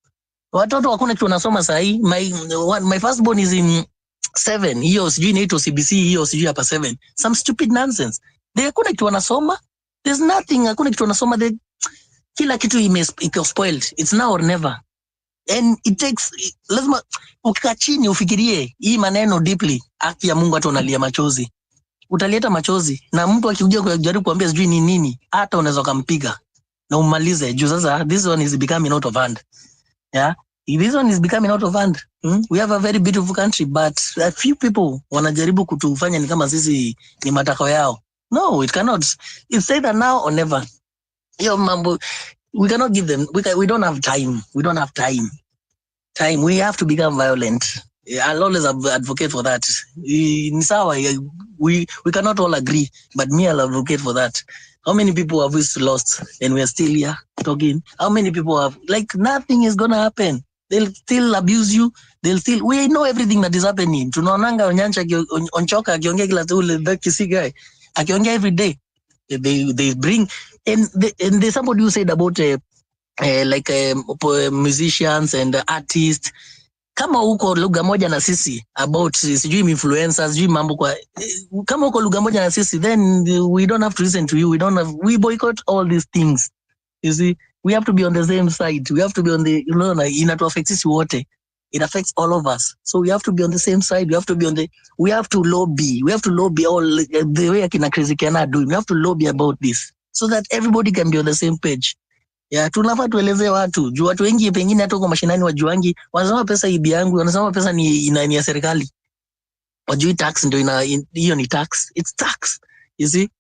Speaker 7: Watoto hakuna kitu wanasoma sahi. My firstborn is in 7. Hiyo sijui inaitwa CBC, hiyo sijui hapa 7. Some stupid nonsense. Hakuna kitu wanasoma. There's nothing, hakuna kitu wanasoma. Kila kitu iko spoiled. It's now or never. And it takes, lazima ukikaa chini ufikirie hii maneno deeply. Haki ya Mungu hata unalia machozi. Utalieta machozi na mtu akikuja kujaribu kuambia sijui ni nini, hata unaweza kumpiga na umalize. Juu sasa this one is becoming out of hand. Yeah. This one is becoming out of hand. We have a very beautiful country, but a few people wanajaribu kutufanya ni kama sisi ni matakao yao. No, it cannot. It's either now or never. Yo, mambo, we cannot give them. We don't have time. We don't have time. We have to become violent. I'll always advocate for that. Ni sawa, we cannot all agree, but me, I'll advocate for that. How many people have we lost and we are still here talking? How many people have, like, nothing is going to happen. They'll still abuse you. We know everything that is happening. Tunaonanga Onyancha Onchoka akiongea kila tu le kisi guy. Akiongea every day. They bring, and there's somebody who said about musicians and artists, kama huko lugha moja na sisi about sijui influencers sijui mambo kwa kama huko lugha moja na sisi, then we don't have to listen to you, we boycott all these things. You see, we have to be on the same side, we have to be on the, inatu affect sisi wote, it affects all of us, so we have to be on the same side, we have to lobby all the way akina Crazy Kiana doing, we have to lobby about this so that everybody can be on the same page. Ya, tunafaa tueleze watu juu watu wengi pengine hata kwa mashinani wajuangi, wanasema pesa ibi yangu, wanasema pesa ni ya serikali, wajui tax ndio hiyo ni tax, it's tax, you see.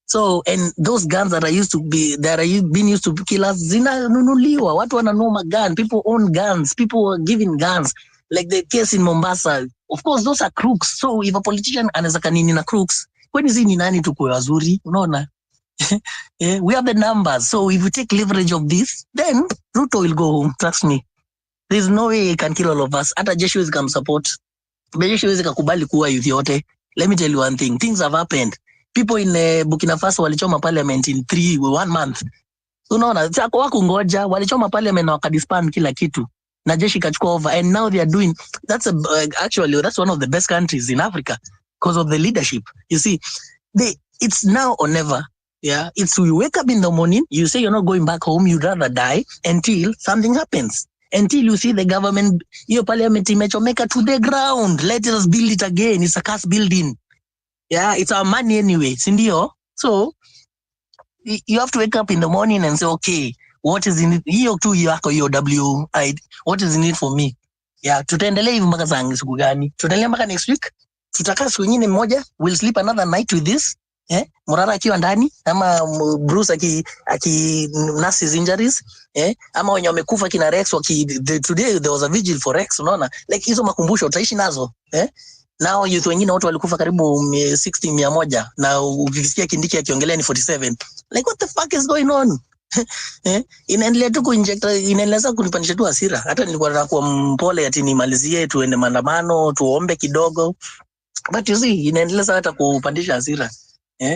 Speaker 7: So and those guns that are being used to kill us zinanunuliwa, watu wananunua gun, people own guns, people are giving guns, like the case in Mombasa. Of course those are crooks, so if a politician anaweza kanini na crooks, kwani zi ni nani tukue wazuri, unaona? Yeah, we have the numbers, so if we take leverage of this, then Ruto will go home, trust me. There's no way he can kill all of us. Hata jeshi wezi kamsupport, jeshi wezi kakubali kuwa youth yote. Let me tell you one thing, things have happened. People in Burkina Faso walichoma parliament in 1 month. Unaona, chako wako ngoja, walichoma parliament na wakadisband kila kitu, na jeshi kachukua over, and now they are doing, actually that's one of the best countries in Africa because of the leadership. You see, it's now or never. Yeah, it's we wake up in the morning, you say you're not going back home, you'd rather die until something happens. Until you see the government, your parliament imechomeka to the ground. Let us build it again. It's a cash building. Yeah, it's our money anyway, sindio? So you have to wake up in the morning and say, okay, what is in it? Hiyo tu yako hiyo WI, what is in it for me? Yeah, tutaendelea hivi mpaka saa siku gani? Tutaendelea mpaka next week? Tutakaa siku nyingine moja, we'll sleep another night with this. Murara akiwa ndani ama Bruce aki nurse his injuries, ama wenye wamekufa kina Rex today there was a vigil for Rex, unaona, like hizo makumbusho utaishi nazo, nao youth wengine watu walikufa karibu 100 na ukisikia Kindiki akiongelea ni 47, like what the fuck is going on? Inaendelea tu inaendelea kunipandisha tu hasira. Hata nilikuwa nataka kuwa mpole ati nimalizie tuende maandamano tuombe kidogo, but you see inaendelea hata kupandisha hasira.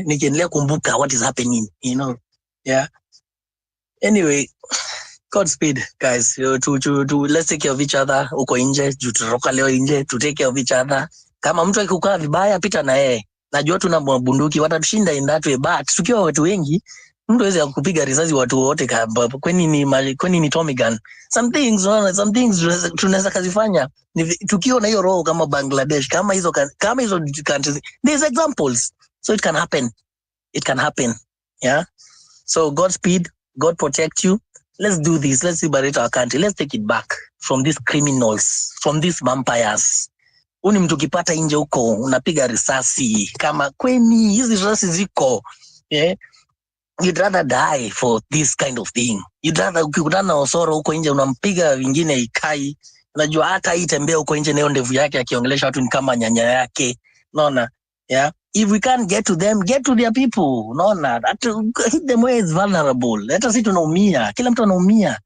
Speaker 7: Nikiendelea kumbuka what is happening, yeah. Anyway, Godspeed guys, let's take care of each other. Uko nje, tutoroka leo nje, to take care of each other. Kama mtu akikukaa vibaya, pita na yeye. Najua tuna bunduki, watatushinda in that way, but tukiwa watu wengi, mtu hawezi kupiga risasi watu wote kweni ni Tommy gun. Some things tunaweza kazifanya tukiwa na hiyo roho kama Bangladesh, kama hizo countries. There's examples. So it can happen. Yeah. So Godspeed, God protect you. Let's do this. Let's liberate our country. Let's take it back from these criminals, from these vampires. Uni mtu kipata nje huko, unapiga risasi. Kama kweni, hizi risasi ziko. Yeah. You'd rather die for this kind of thing. You'd rather ukikutana na Osoro huko nje unampiga wengine ikai. Unajua hata itembea huko nje na ndevu yake akiongelesha watu ni kama nyanya yake. Unaona? Yeah. If we can't get to them, get to their people. Unaona? Hit them where it's vulnerable. Hata sisi tunaumia. Kila mtu anaumia.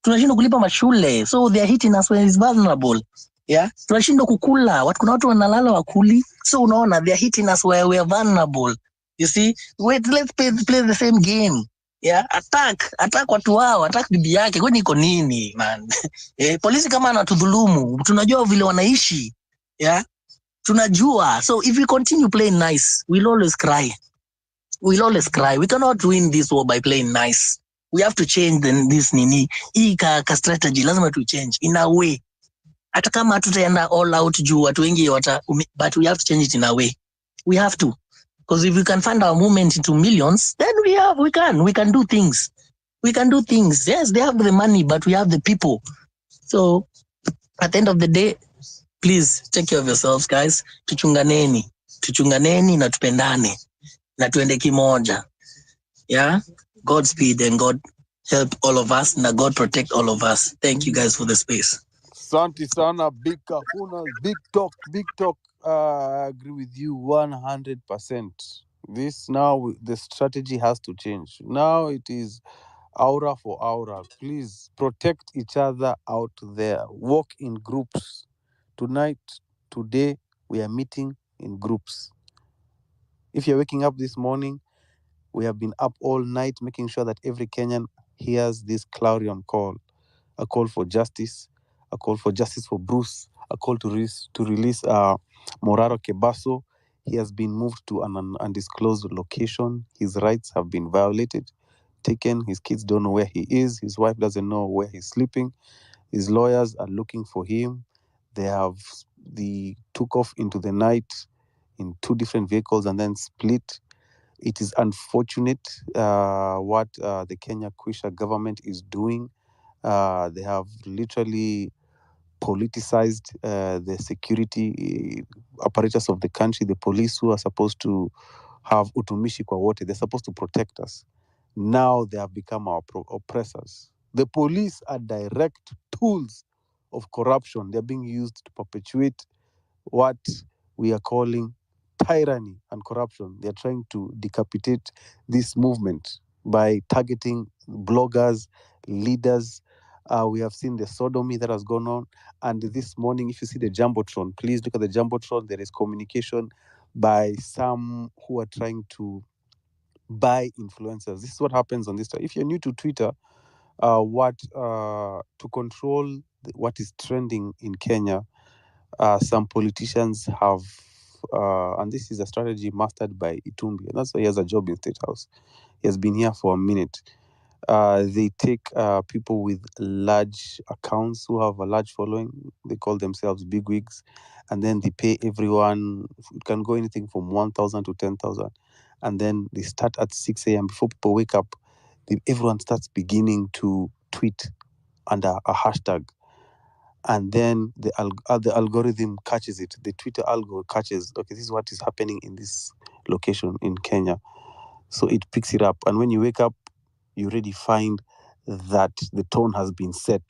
Speaker 7: Tunashindwa kulipa mashule. So they are hitting us when it's vulnerable. Yeah. Tunashindwa kukula. Kuna watu wanalala wakuli. So unaona, they are hitting us where we are vulnerable. You see? Wait, let's play the same game. Yeah, attack watu wao, attack bibi yake. Kwani iko nini, man? Polisi kama anatudhulumu, tunajua vile wanaishi. Yeah? Tunajua. So if we continue playing nice, we'll always cry. We cannot win this war by playing nice. We have to change this nini. Hii ka strategy lazima tu change in a way. Hata kama tutaenda all out juu watu wengi but we have to change it in a way. We have to. Because if we can find our movement into millions, then we can do things. We can do things. Yes, they have the money, but we have the people. So at the end of the day, please take care of yourselves, guys. Tuchunganeni na tupendane na tuende kimoja. Yeah, Godspeed and God help all of us, and God protect all of us. Thank you guys for the space.
Speaker 3: Santi sana, big kahuna, big talk. I agree with you 100%. This now, the strategy has to change. Now it is aura for aura. Please protect each other out there. Walk in groups. Today, we are meeting in groups. If you're waking up this morning, We have been up all night making sure that every Kenyan hears this clarion call, a call for justice, a call for justice for Bruce, a call to release Moraro Kebaso. He has been moved to an undisclosed location. His rights have been violated, taken. His kids don't know where he is. His wife doesn't know where he's sleeping. His lawyers are looking for him. They took off into the night in 2 different vehicles and then split. It is unfortunate what the Kenya Kwisha government is doing. They have literally politicized the security apparatus of the country. The police, who are supposed to have utumishi kwa wote, they're supposed to protect us. Now they have become our oppressors. The police are direct tools of corruption. They're being used to perpetuate what we are calling tyranny and corruption. They're trying to decapitate this movement by targeting bloggers, leaders. We have seen the sodomy that has gone on. And this morning, if you see the Jumbotron, please look at the Jumbotron. There is communication by some who are trying to buy influencers. This is what happens on this. If you're new to Twitter, to control what is trending in Kenya, some politicians have, and this is a strategy mastered by Itumbi, and that's why he has a job in State House. He has been here for a minute. They take people with large accounts who have a large following. They call themselves bigwigs, and then they pay everyone. It can go anything from 1,000 to 10,000, and then they start at 6 a.m. before people wake up. Everyone starts beginning to tweet under a hashtag, and then the algorithm catches it. The Twitter algo catches, okay, this is what is happening in this location in Kenya. So it picks it up, and when you wake up, you already find that the tone has been set,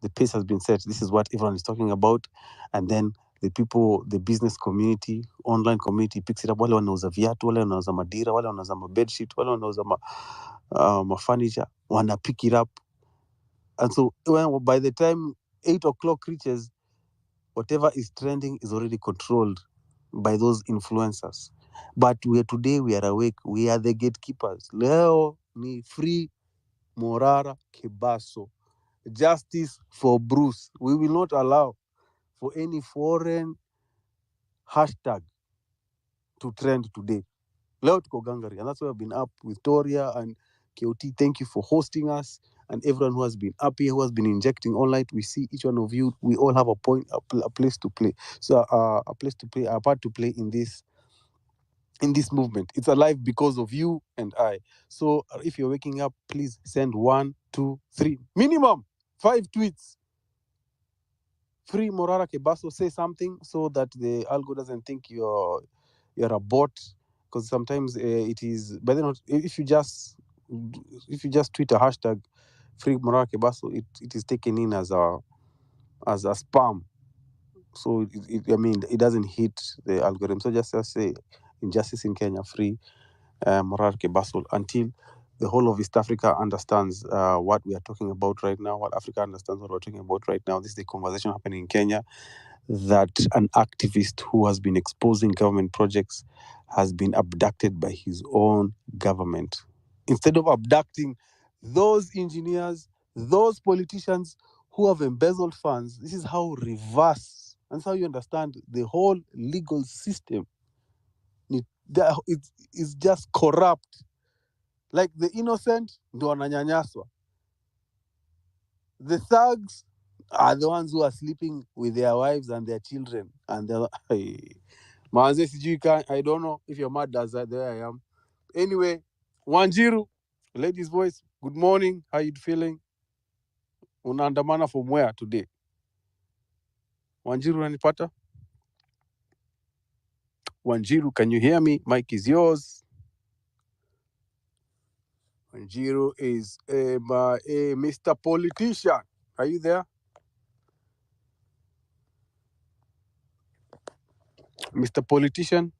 Speaker 3: the pace has been set. This is what everyone is talking about, and then the people, the business community, online community picks it up. Wale wanauza viatu, wale wanauza madira, wale wanauza bedsheet, wale wanauza furniture, wana pick it up. And so by the time 8 o'clock reaches, whatever is trending is already controlled by those influencers. But today we are awake. We are the gatekeepers. Leo ni free Morara Kebaso. Justice for Bruce. We will not allow for any foreign hashtag to trend today. Leo tuko gangari. And that's why I've been up with Toria and KOT. Thank you for hosting us. And everyone who has been up here, who has been injecting online. We see each one of you. We all have a place to play. So a place to play, a part to play in this movement. It's alive because of you and I. So if you're waking up, please send 1, 2, 3, minimum 5 tweets. Free Morara Kebaso. Say something so that the algo doesn't think you're a bot, because sometimes it is. But then if you just tweet a hashtag free Morara Kebaso, it is taken in as a spam. So it doesn't hit the algorithm. So just say injustice in Kenya, free Morara Kebaso, until the whole of East Africa understands what we are talking about right now, what Africa understands what we're talking about right now. This is the conversation happening in Kenya, that an activist who has been exposing government projects has been abducted by his own government. Instead of abducting those engineers, those politicians who have embezzled funds, this is how reverse, that's how you understand the whole legal system. It's just corrupt. Like the innocent ndo wananyanyaswa. The thugs are the ones who are sleeping with their wives and their children. And they're Manze sijui, I don't know if your mad does that. There I am. Anyway, Wanjiru, lady's voice, good morning. How you feeling? Unaandamana from where today? Wanjiru, unanipata? Wanjiru, can you hear me? Mic is yours. Wanjiru is a Mr. Politician. Are you there? Mr. Politician?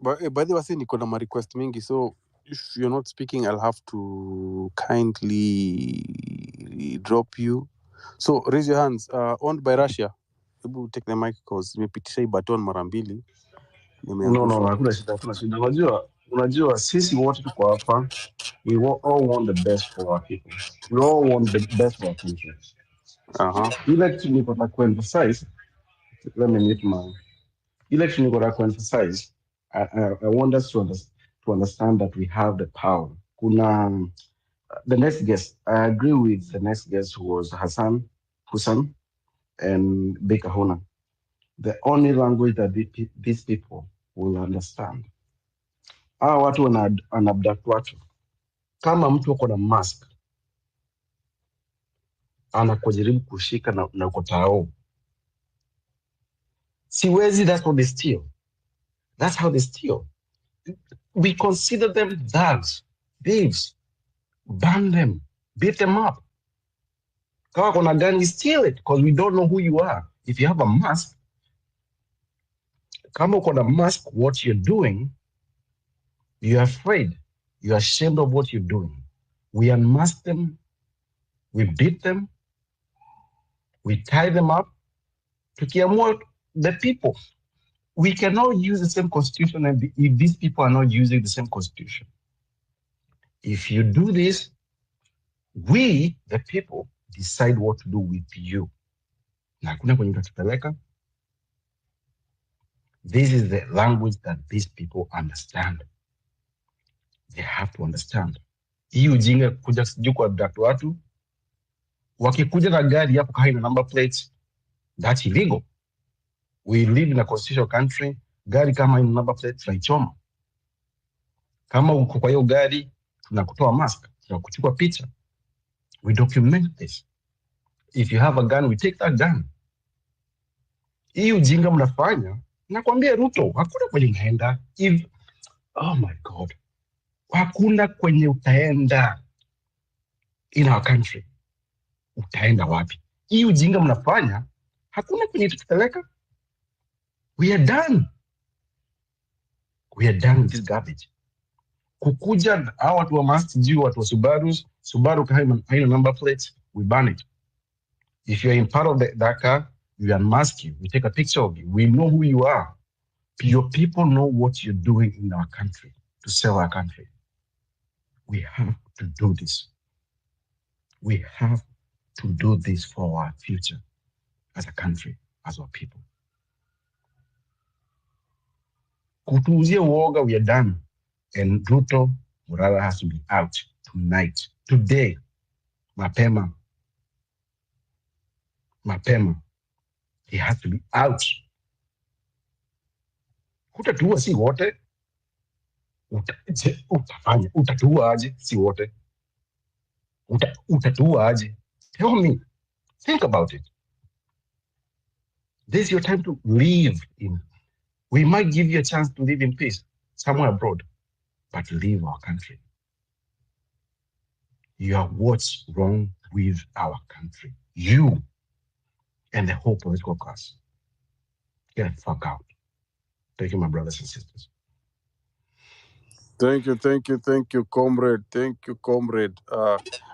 Speaker 3: By the way, I say niko na ma request mingi, so if you're not speaking, I'll have to kindly drop you. So raise your hands. Owned by Russia. Hebu take the mic because nimepitisha hii baton mara mbili.
Speaker 4: No, hakuna shida. Unajua sisi wote tuko hapa. All want the best for our people. We all want the best for our country. Election niko na kuemphasize. Let me meet my election niko na kuemphasize. I want us to understand that we have the power. Kuna the next guest. I agree with the next guest who was Hussein, and Baker Hona. The only language that these people will understand. Hawa watu wanabduct watu. Kama mtu uko na mask anakujaribu kushika na uko tao. Siwezi, that's how they steal. That's how they steal. We consider them thugs, thieves. Ban them, beat them up. Kama kuna gun, we steal it because we don't know who you are. If you have a mask, kama uko na mask, what you're doing, you're afraid. You're ashamed of what you're doing. We unmask them, we beat them, we tie them up. Tukiamua the people. We cannot use the same constitution if these people are not using the same constitution. If you do this, we, the people, decide what to do with you. Na hakuna kwenye utatupeleka. This is the language that these people understand. They have to understand. Hii ujinga kuja sijui kwa abduct watu, wakikuja na gari hapo haina number plates, that's illegal. We live in a constitutional country. Gari kama haina number plate tunaichoma. Kama uko kwa hiyo gari, tunakutoa mask, tunakuchukua picha. We document this. If you have a gun, we take that gun. Hii ujinga mnafanya, nakwambia Ruto, hakuna kwenye unaenda. Oh my God. Hakuna kwenye utaenda in our country. Utaenda wapi? Hii ujinga mnafanya, hakuna kwenye tutupeleka. We are done. We are done with this garbage. Kukuja hawa watu wa mask juu, watu wa Subaru haina number plates, we ban it. If you're in part of that car, we unmask you. We take a picture of you. We know who you are. Your people know what you're doing in our country to sell our country. We have to do this. We have to do this for our future as a country, as our people. Kutuuzia uoga, we are done. And Ruto Murara has to be out tonight, today. Mapema. He has to be out. Kutatua si wote. Utatua aje si wote. Utatua aje. Tell me. Think about it. This is your time to live in. We might give you a chance to live in peace somewhere abroad, but leave our country. You are what's wrong with our country. You and the whole political class. Get the fuck out. Thank you, my brothers and sisters.
Speaker 3: Thank you, comrade.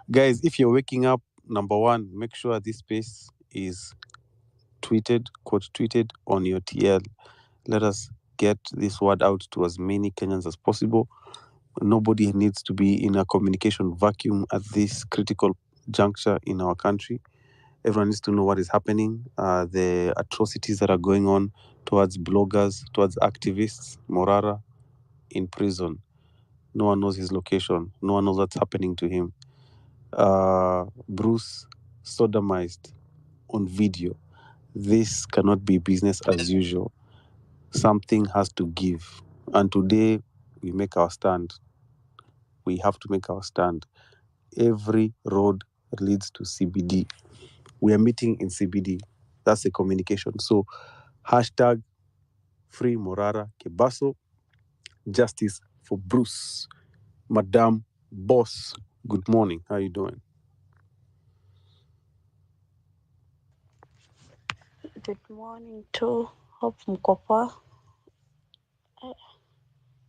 Speaker 3: Guys, if you're waking up, number one, make sure this space is quote tweeted on your TL. Let us get this word out to as many Kenyans as possible. Nobody needs to be in a communication vacuum at this critical juncture in our country. Everyone needs to know what is happening, the atrocities that are going on towards bloggers, towards activists. Morara in prison. No one knows his location. No one knows what's happening to him. Bruce sodomized on video. This cannot be business as usual. Something has to give. And today, we make our stand. We have to make our stand. Every road leads to CBD. We are meeting in CBD. That's the communication. So, hashtag Free Morara Kebaso. Justice for Bruce. Madam Boss, good morning. How are you doing?
Speaker 8: Good morning too. Hope mko poa.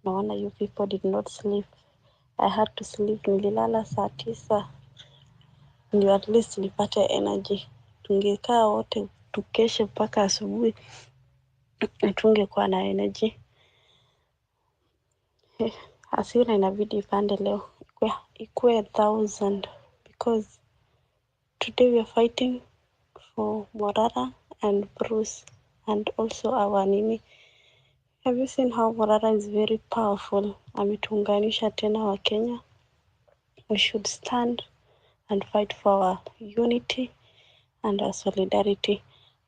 Speaker 8: Naona you people did not sleep. I had to sleep. Nililala saa 9 ndio at least nipate energy. Tungekaa wote tukeshe mpaka asubuhi, tungekuwa na energy. hasira inabidi ipande leo ikue 1,000 because today we are fighting for Morara and Bruce and also our Nini. Have you seen how Morara is very powerful? Ametuunganisha tena wa Kenya. We should stand and fight for our unity and our solidarity.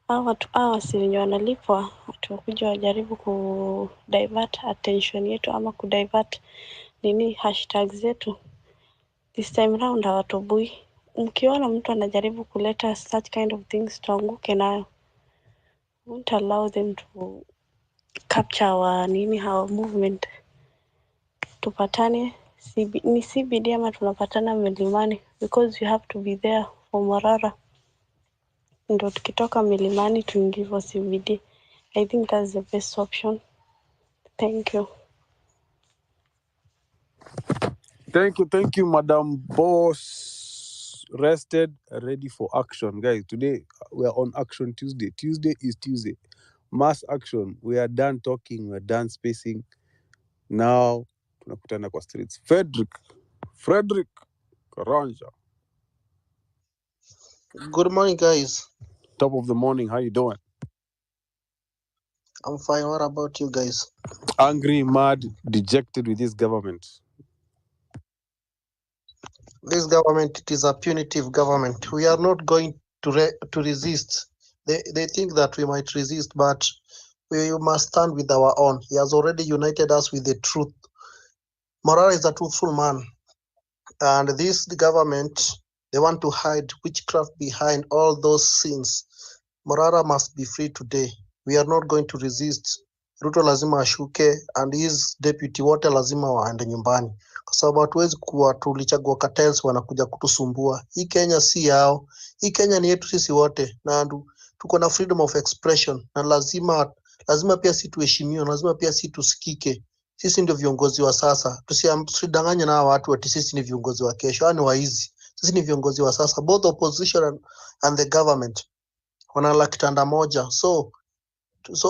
Speaker 8: Hawa si wenye wanalipwa tuwakuja wajaribu kudivert attention yetu ama kudivert hashtag zetu. This time round hawatobui. Mkiona mtu anajaribu kuleta such kind of things, tuanguke nayo. Won't allow them to capture our movement. Tupatane ni CBD ama tunapatana milimani, because you have to be there for Morara. Ndio tukitoka milimani tuingie for CBD. I think that's the best option. Thank you.
Speaker 3: Thank you, Madam Boss. Rested, ready for action. Guys, today we are on Action Tuesday. Tuesday is Tuesday. Mass action. We are done talking, we are done spacing. Now, tunakutana kwa streets. Frederick Karanja.
Speaker 9: Good morning, guys.
Speaker 3: Top of the morning, how you doing?
Speaker 9: I'm fine. What about you guys?
Speaker 3: Angry, mad, dejected with this government.
Speaker 9: This government, it is a punitive government. We are not going to resist. They think that we might resist, but we must stand with our own. He has already united us with the truth. Morara is a truthful man. And the government, they want to hide witchcraft behind all those sins. Morara must be free today. We are not going to resist. Ruto lazima ashuke and his deputy wote lazima waende nyumbani, kwa sababu hatuwezi kuwa tulichagua cartels wanakuja kutusumbua. Hii Kenya si yao, hii Kenya ni yetu sisi wote, na tuko na freedom of expression, na lazima pia si tuheshimiwe, lazima pia si tusikike. Sisi ndio viongozi wa sasa, tusidanganye na watu ati sisi ni viongozi wa kesho. Ni waizi. Sisi ni viongozi wa sasa, both opposition and the government wanala kitanda moja. So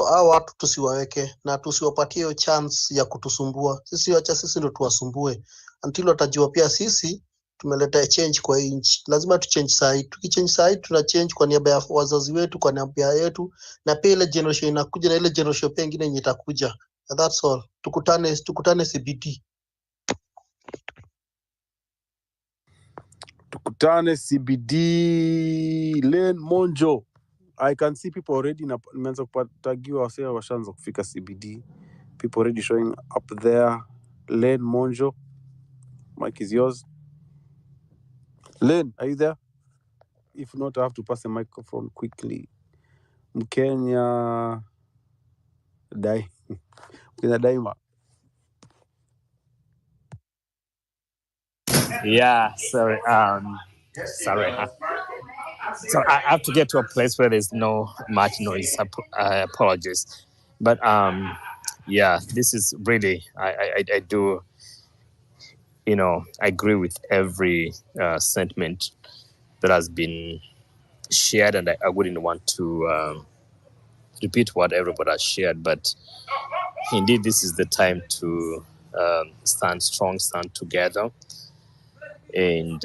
Speaker 9: hao watu tusiwaweke na tusiwapatie hiyo chance ya kutusumbua sisi. Wacha sisi ndio tuwasumbue until watajua pia sisi tumeleta change kwa hii nchi. Lazima tu change side. Tukichange side tuna change kwa niaba ya wazazi wetu, kwa niaba yetu, na pia ile generation inakuja na ile generation pia nyingine yenye itakuja. That's all. Tukutane CBD.
Speaker 3: Tukutane CBD. Lane Monjo. I can see people already nimeanza kupatagiwa wasea washaanza kufika CBD. People already showing up there. Lane Monjo. Mic is yours. Lane, are you there? If not, I have to pass the microphone quickly. Mkenya Daima.
Speaker 10: Yeah, sorry. Sorry. So I have to get to a place where there's no much noise. I apologize, but yeah, this is really I do, I agree with every sentiment that has been shared, and I wouldn't want to repeat what everybody has shared, but indeed, this is the time to stand strong, stand together, and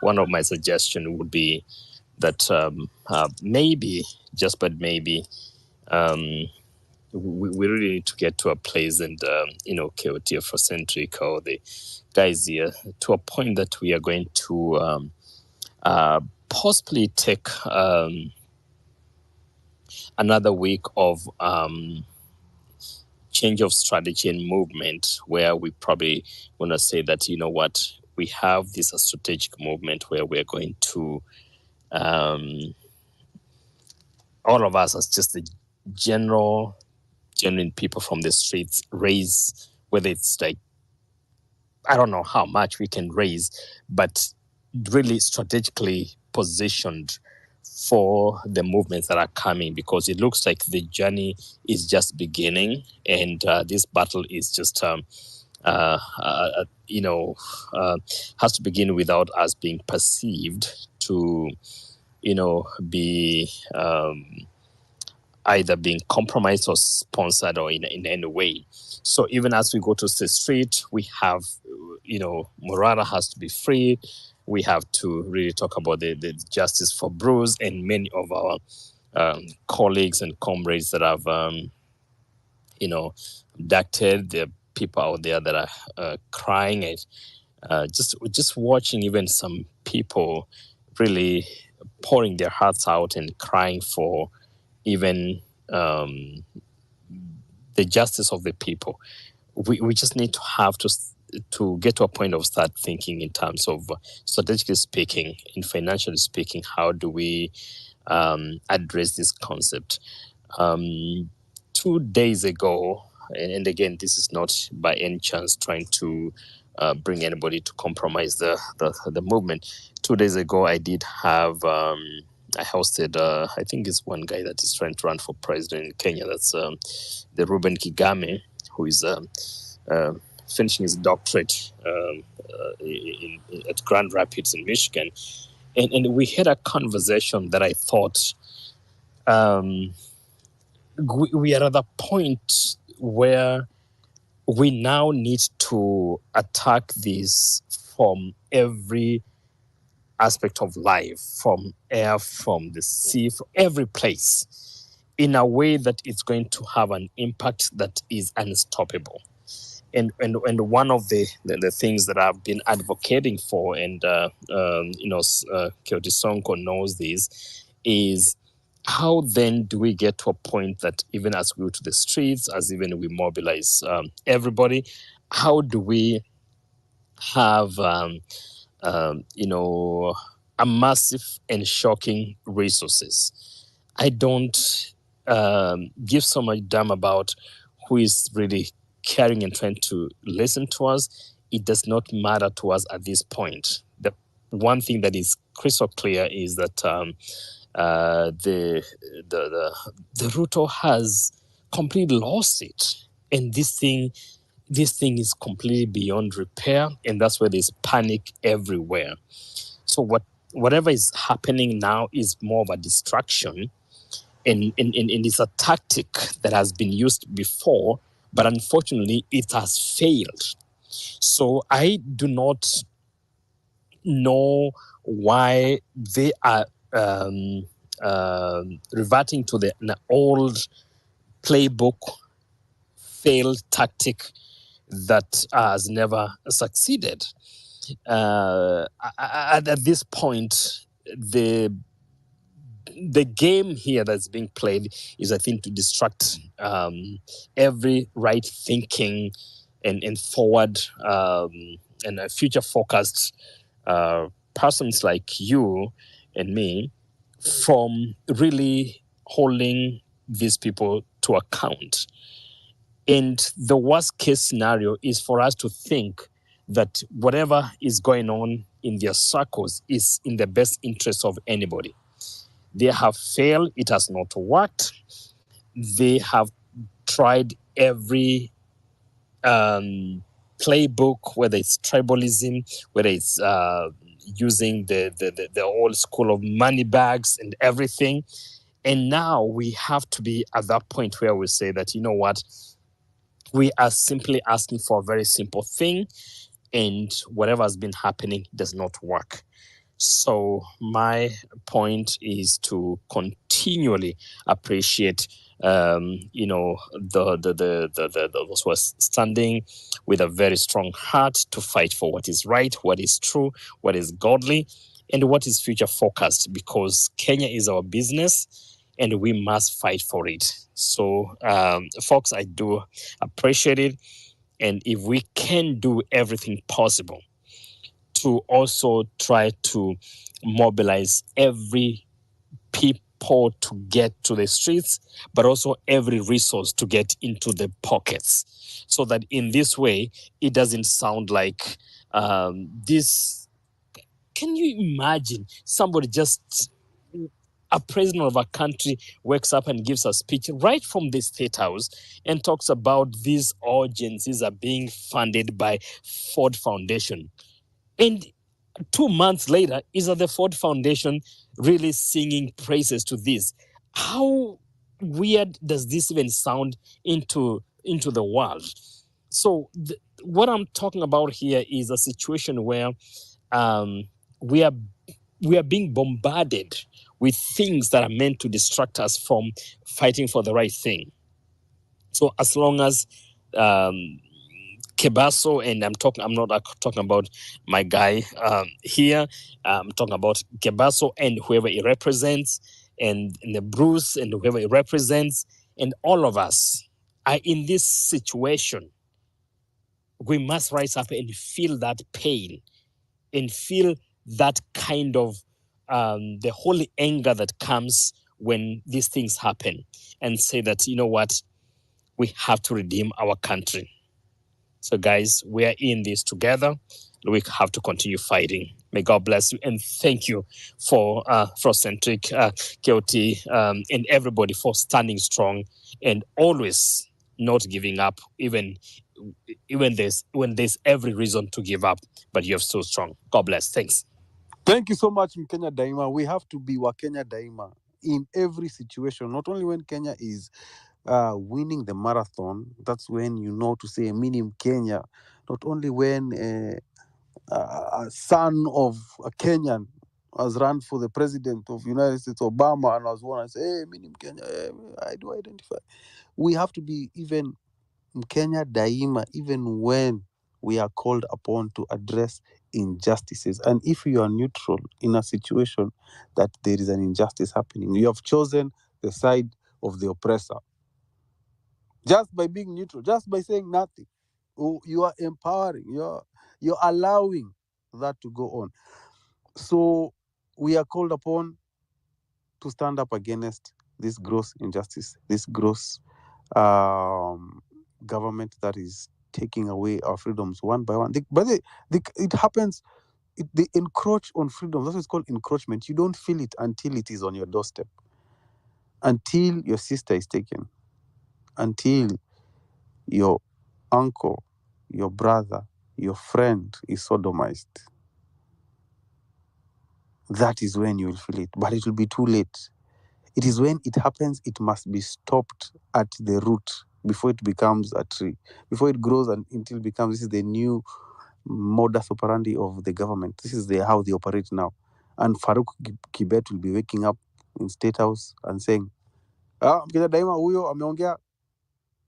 Speaker 10: one of my suggestions would be that maybe, just but maybe, we really need to get to a place, and KOT, Afrocentric, or the guys here, to a point that we are going to possibly take another week of change of strategy and movement, where we probably want to say that, we have this strategic movement where we're going to, all of us as just the genuine people from the streets, raise, whether it's like, I don't know how much we can raise, but really strategically positioned for the movements that are coming, because it looks like the journey is just beginning, and this battle is just has to begin without us being perceived to be either being compromised or sponsored or in any way. So even as we go to the street, we have, Morara has to be free. We have to really talk about the justice for Bruce and many of our colleagues and comrades that have, abducted. There are people out there that are crying and just watching even some people really pouring their hearts out and crying for even the justice of the people. We just need to have to get to a point of start thinking in terms of strategically speaking and financially speaking, how do we address this concept? 2 days ago, and again, this is not by any chance trying to bring anybody to compromise the movement. 2 days ago, I did have I hosted I think it's one guy that is trying to run for president in Kenya. That's the Ruben Kigame, who is finishing his doctorate at Grand Rapids in Michigan, and we had a conversation that I thought. We are at the point where we now need to attack this from every aspect of life, from air, from the sea, from every place, in a way that it's going to have an impact that is unstoppable. And one of the things that I've been advocating for, and Kyoto Sonko knows this, is how then do we get to a point that even as we go to the streets, as even we mobilize everybody, how do we have a massive and shocking resources? I don't give so much damn about who is really caring and trying to listen to us. It does not matter to us at this point. The one thing that is crystal clear is that the Ruto has completely lost it, and this thing is completely beyond repair, and that's where there's panic everywhere. So whatever is happening now is more of a distraction, and it's a tactic that has been used before, but unfortunately it has failed. So I do not know why they are reverting to the old playbook, failed tactic that has never succeeded. At this point, the game here that's being played is, I think, to distract every right thinking and forward and future focused persons like you and me from really holding these people to account. And the worst case scenario is for us to think that whatever is going on in their circles is in the best interest of anybody. They have failed. It has not worked. They have tried every playbook, whether it's tribalism, whether it's using the old school of money bags and everything. And now we have to be at that point where we say that, you know what, we are simply asking for a very simple thing, and whatever has been happening does not work. So my point is to continually appreciate, those who are standing with a very strong heart to fight for what is right, what is true, what is godly, and what is future focused, because Kenya is our business and we must fight for it. So, folks, I do appreciate it. And if we can do everything possible to also try to mobilize every people to get to the streets, but also every resource to get into the pockets, so that in this way, it doesn't sound like this. Can you imagine somebody just, a president of a country wakes up and gives a speech right from the State House and talks about these agencies are being funded by Ford Foundation. And 2 months later, is that the Ford Foundation really singing praises to this? How weird does this even sound into the world? So what I'm talking about here is a situation where we are being bombarded with things that are meant to distract us from fighting for the right thing. So as long as Kebaso, and I'm not talking about my guy here. I'm talking about Kebaso and whoever he represents, and the Bruce and whoever he represents, and all of us are in this situation. We must rise up and feel that pain and feel that kind of the holy anger that comes when these things happen, and say that, you know what, we have to redeem our country. So guys, we are in this together. We have to continue fighting. May God bless you, and thank you for Frocentric, KOT, and everybody for standing strong and always not giving up, even when there's every reason to give up, but you're still strong. God bless. Thanks.
Speaker 3: Thank you so much, Mkenya Daima. We have to be Wakenya Daima in every situation, not only when Kenya is winning the marathon. That's when you know to say mini Kenya, not only when a son of a Kenyan has run for the president of United States, Obama, and was one and say, hey, mini Kenya, I do identify. We have to be even Mkenya Daima, even when we are called upon to address injustices. And if you are neutral in a situation that there is an injustice happening, you have chosen the side of the oppressor. Just by being neutral, just by saying nothing, you are empowering, you're allowing that to go on. So we are called upon to stand up against this gross injustice, this gross government that is taking away our freedoms one by one. It happens, they encroach on freedom. That's what it's called, encroachment. You don't feel it until it is on your doorstep, until your sister is taken, until your uncle, your brother, your friend is sodomized. That is when you will feel it, but it will be too late. It is when it happens, it must be stopped at the root before it becomes a tree, before it grows until it becomes, this is the new modus operandi of the government. This is how they operate now. And Farouk Kibet will be waking up in State House and saying, Mkenya Daima huyo ameongea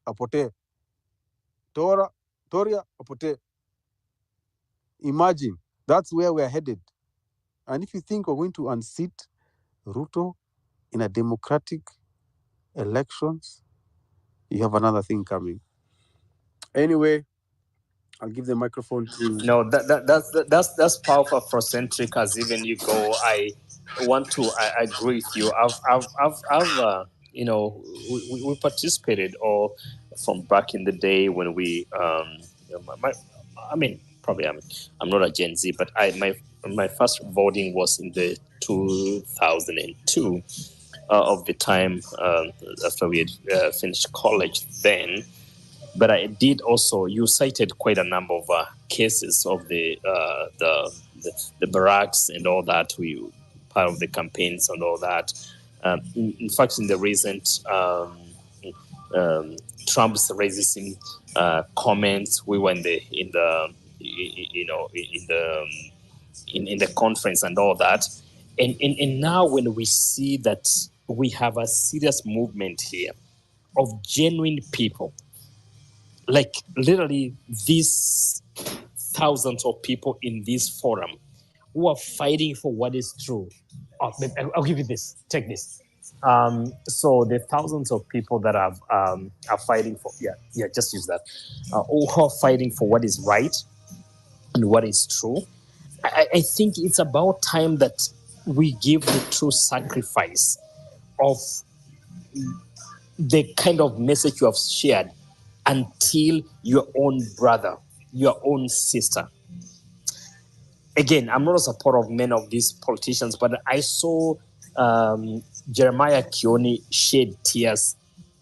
Speaker 3: apotee, Toria apotee. Imagine, that's where we're headed. And if you think we're going to unseat Ruto in a democratic elections, you have another thing coming. Anyway, I'll give the microphone to...
Speaker 10: No, that's powerful, Afrocentric. As even you go, I agree with you. I've you know, we participated, or from back in the day when we you know, I mean, probably I'm not a Gen Z, but my first voting was in the 2002 of the time after we had finished college then. But I did also, you cited quite a number of cases of the barracks and all that, we part of the campaigns and all that. In fact, in the recent Trump's racism comments, we were in the conference and all that. And now when we see that we have a serious movement here of genuine people, like literally these thousands of people in this forum who are fighting for what is true. I'll give you this. Take this. So the thousands of people that are fighting for, just use that, who are fighting for what is right and what is true. I think it's about time that we give the true sacrifice of the kind of message you have shared until your own brother, your own sister. Again, I'm not a supporter of many of these politicians, but I saw Jeremiah Kioni shed tears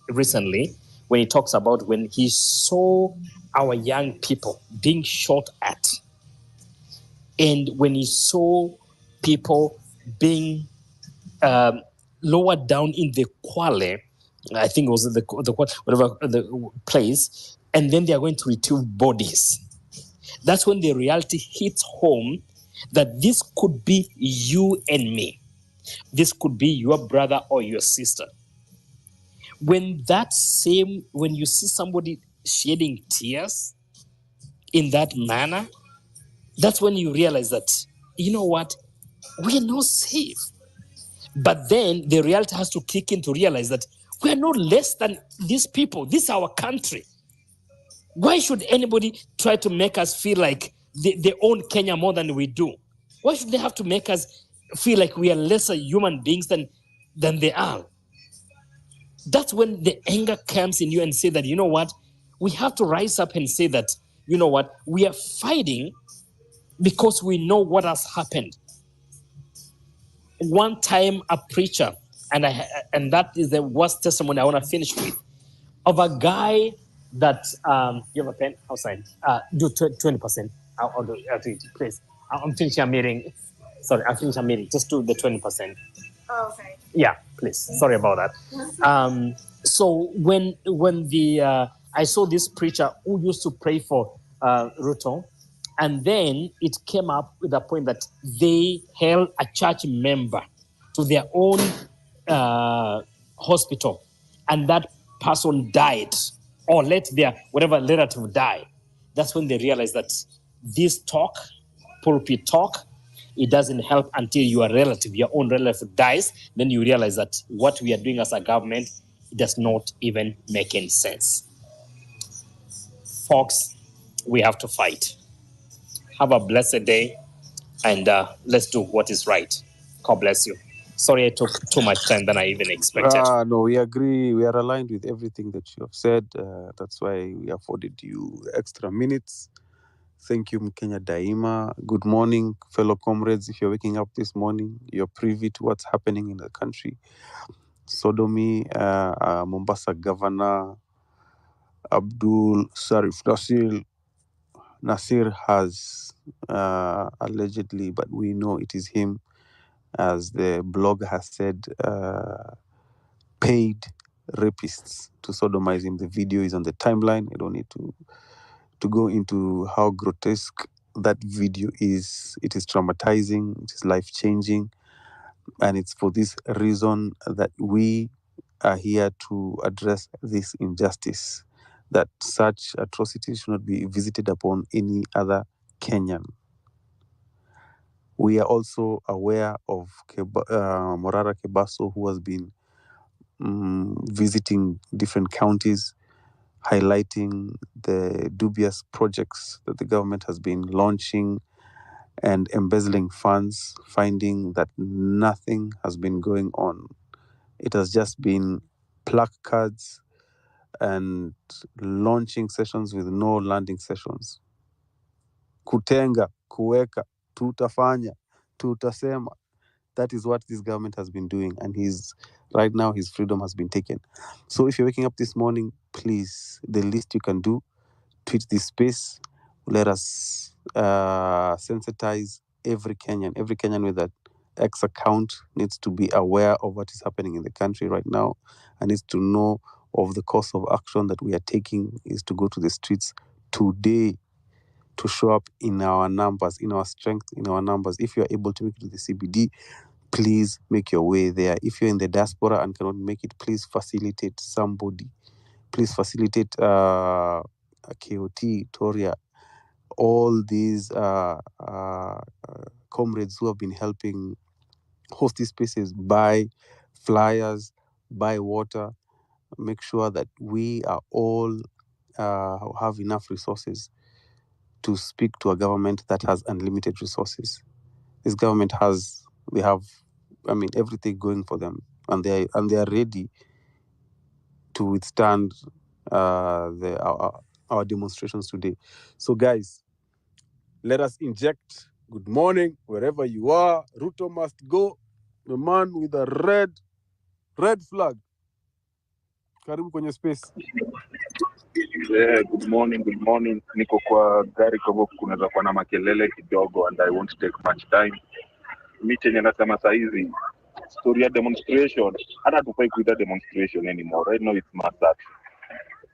Speaker 10: recently when he talks about when he saw our young people being shot at, and when he saw people being lowered down in the Kwale I think it was the whatever the place, and then they are going to retrieve bodies. That's when the reality hits home that this could be you and me. This could be your brother or your sister. When you see somebody shedding tears in that manner, that's when you realize that, you know what, we are not safe. But then the reality has to kick in to realize that we are not less than these people. This is our country. Why should anybody try to make us feel like they own Kenya more than we do? Why should they have to make us feel like we are lesser human beings than they are? That's when the anger comes in you and say that, you know what, we have to rise up and say that, you know what, we are fighting because we know what has happened. One time a preacher, and that is the worst testimony I want to finish with, of a guy that, you have a pen outside, do 20%. I'll do it, please. I'm finishing a meeting. Sorry, I'm finishing a meeting. Just do the 20%. Oh, okay. Yeah, please. Sorry about that. So when I saw this preacher who used to pray for Ruto, and then it came up with a point that they held a church member to their own hospital, and that person died or let their whatever relative die. That's when they realized that this talk, pulpit talk, it doesn't help until your own relative dies. Then you realize that what we are doing as a government does not even make any sense. Folks, we have to fight. Have a blessed day, and let's do what is right. God bless you. Sorry I took too much time than I even expected.
Speaker 3: No, we agree. We are aligned with everything that you have said. That's why we afforded you extra minutes. Thank you, Mkenya Daima. Good morning, fellow comrades. If you're waking up this morning, you're privy to what's happening in the country. Sodomy, Mombasa Governor Abdul Sharif Nasir has allegedly, but we know it is him, as the blog has said, paid rapists to sodomize him. The video is on the timeline. I don't need to go into how grotesque that video is. It is traumatizing, it is life-changing, and it's for this reason that we are here to address this injustice, that such atrocities should not be visited upon any other Kenyan. We are also aware of Morara Kebaso, who has been visiting different counties, highlighting the dubious projects that the government has been launching and embezzling funds, finding that nothing has been going on. It has just been placards and launching sessions with no landing sessions. Kutenga, kuweka, tutafanya, tutasema. That is what this government has been doing, and right now his freedom has been taken. So if you're waking up this morning, please, the least you can do, tweet this space. Let us sensitize every Kenyan. Every Kenyan with that X account needs to be aware of what is happening in the country right now, and needs to know of the course of action that we are taking is to go to the streets today, to show up in our numbers, in our strength, in our numbers. If you are able to make it to the CBD, please make your way there. If you're in the diaspora and cannot make it, please facilitate somebody. Please facilitate KOT, Toria, all these comrades who have been helping host these spaces, buy flyers, buy water, make sure that we are all have enough resources to speak to a government that has unlimited resources. This government they have everything going for them, and they are ready to withstand our demonstrations today. So guys, let us inject good morning wherever you are. Ruto must go. The man with a red flag. Karibu kwenye space.
Speaker 11: Good morning. Niko kwa gari, kwa hivyo kunaweza kuwa na makelele kidogo, and I won't take much time. Mi chenye nasema saa hizi, story ya demonstration, hata tufai kuita demonstration anymore. Right now it's mass action.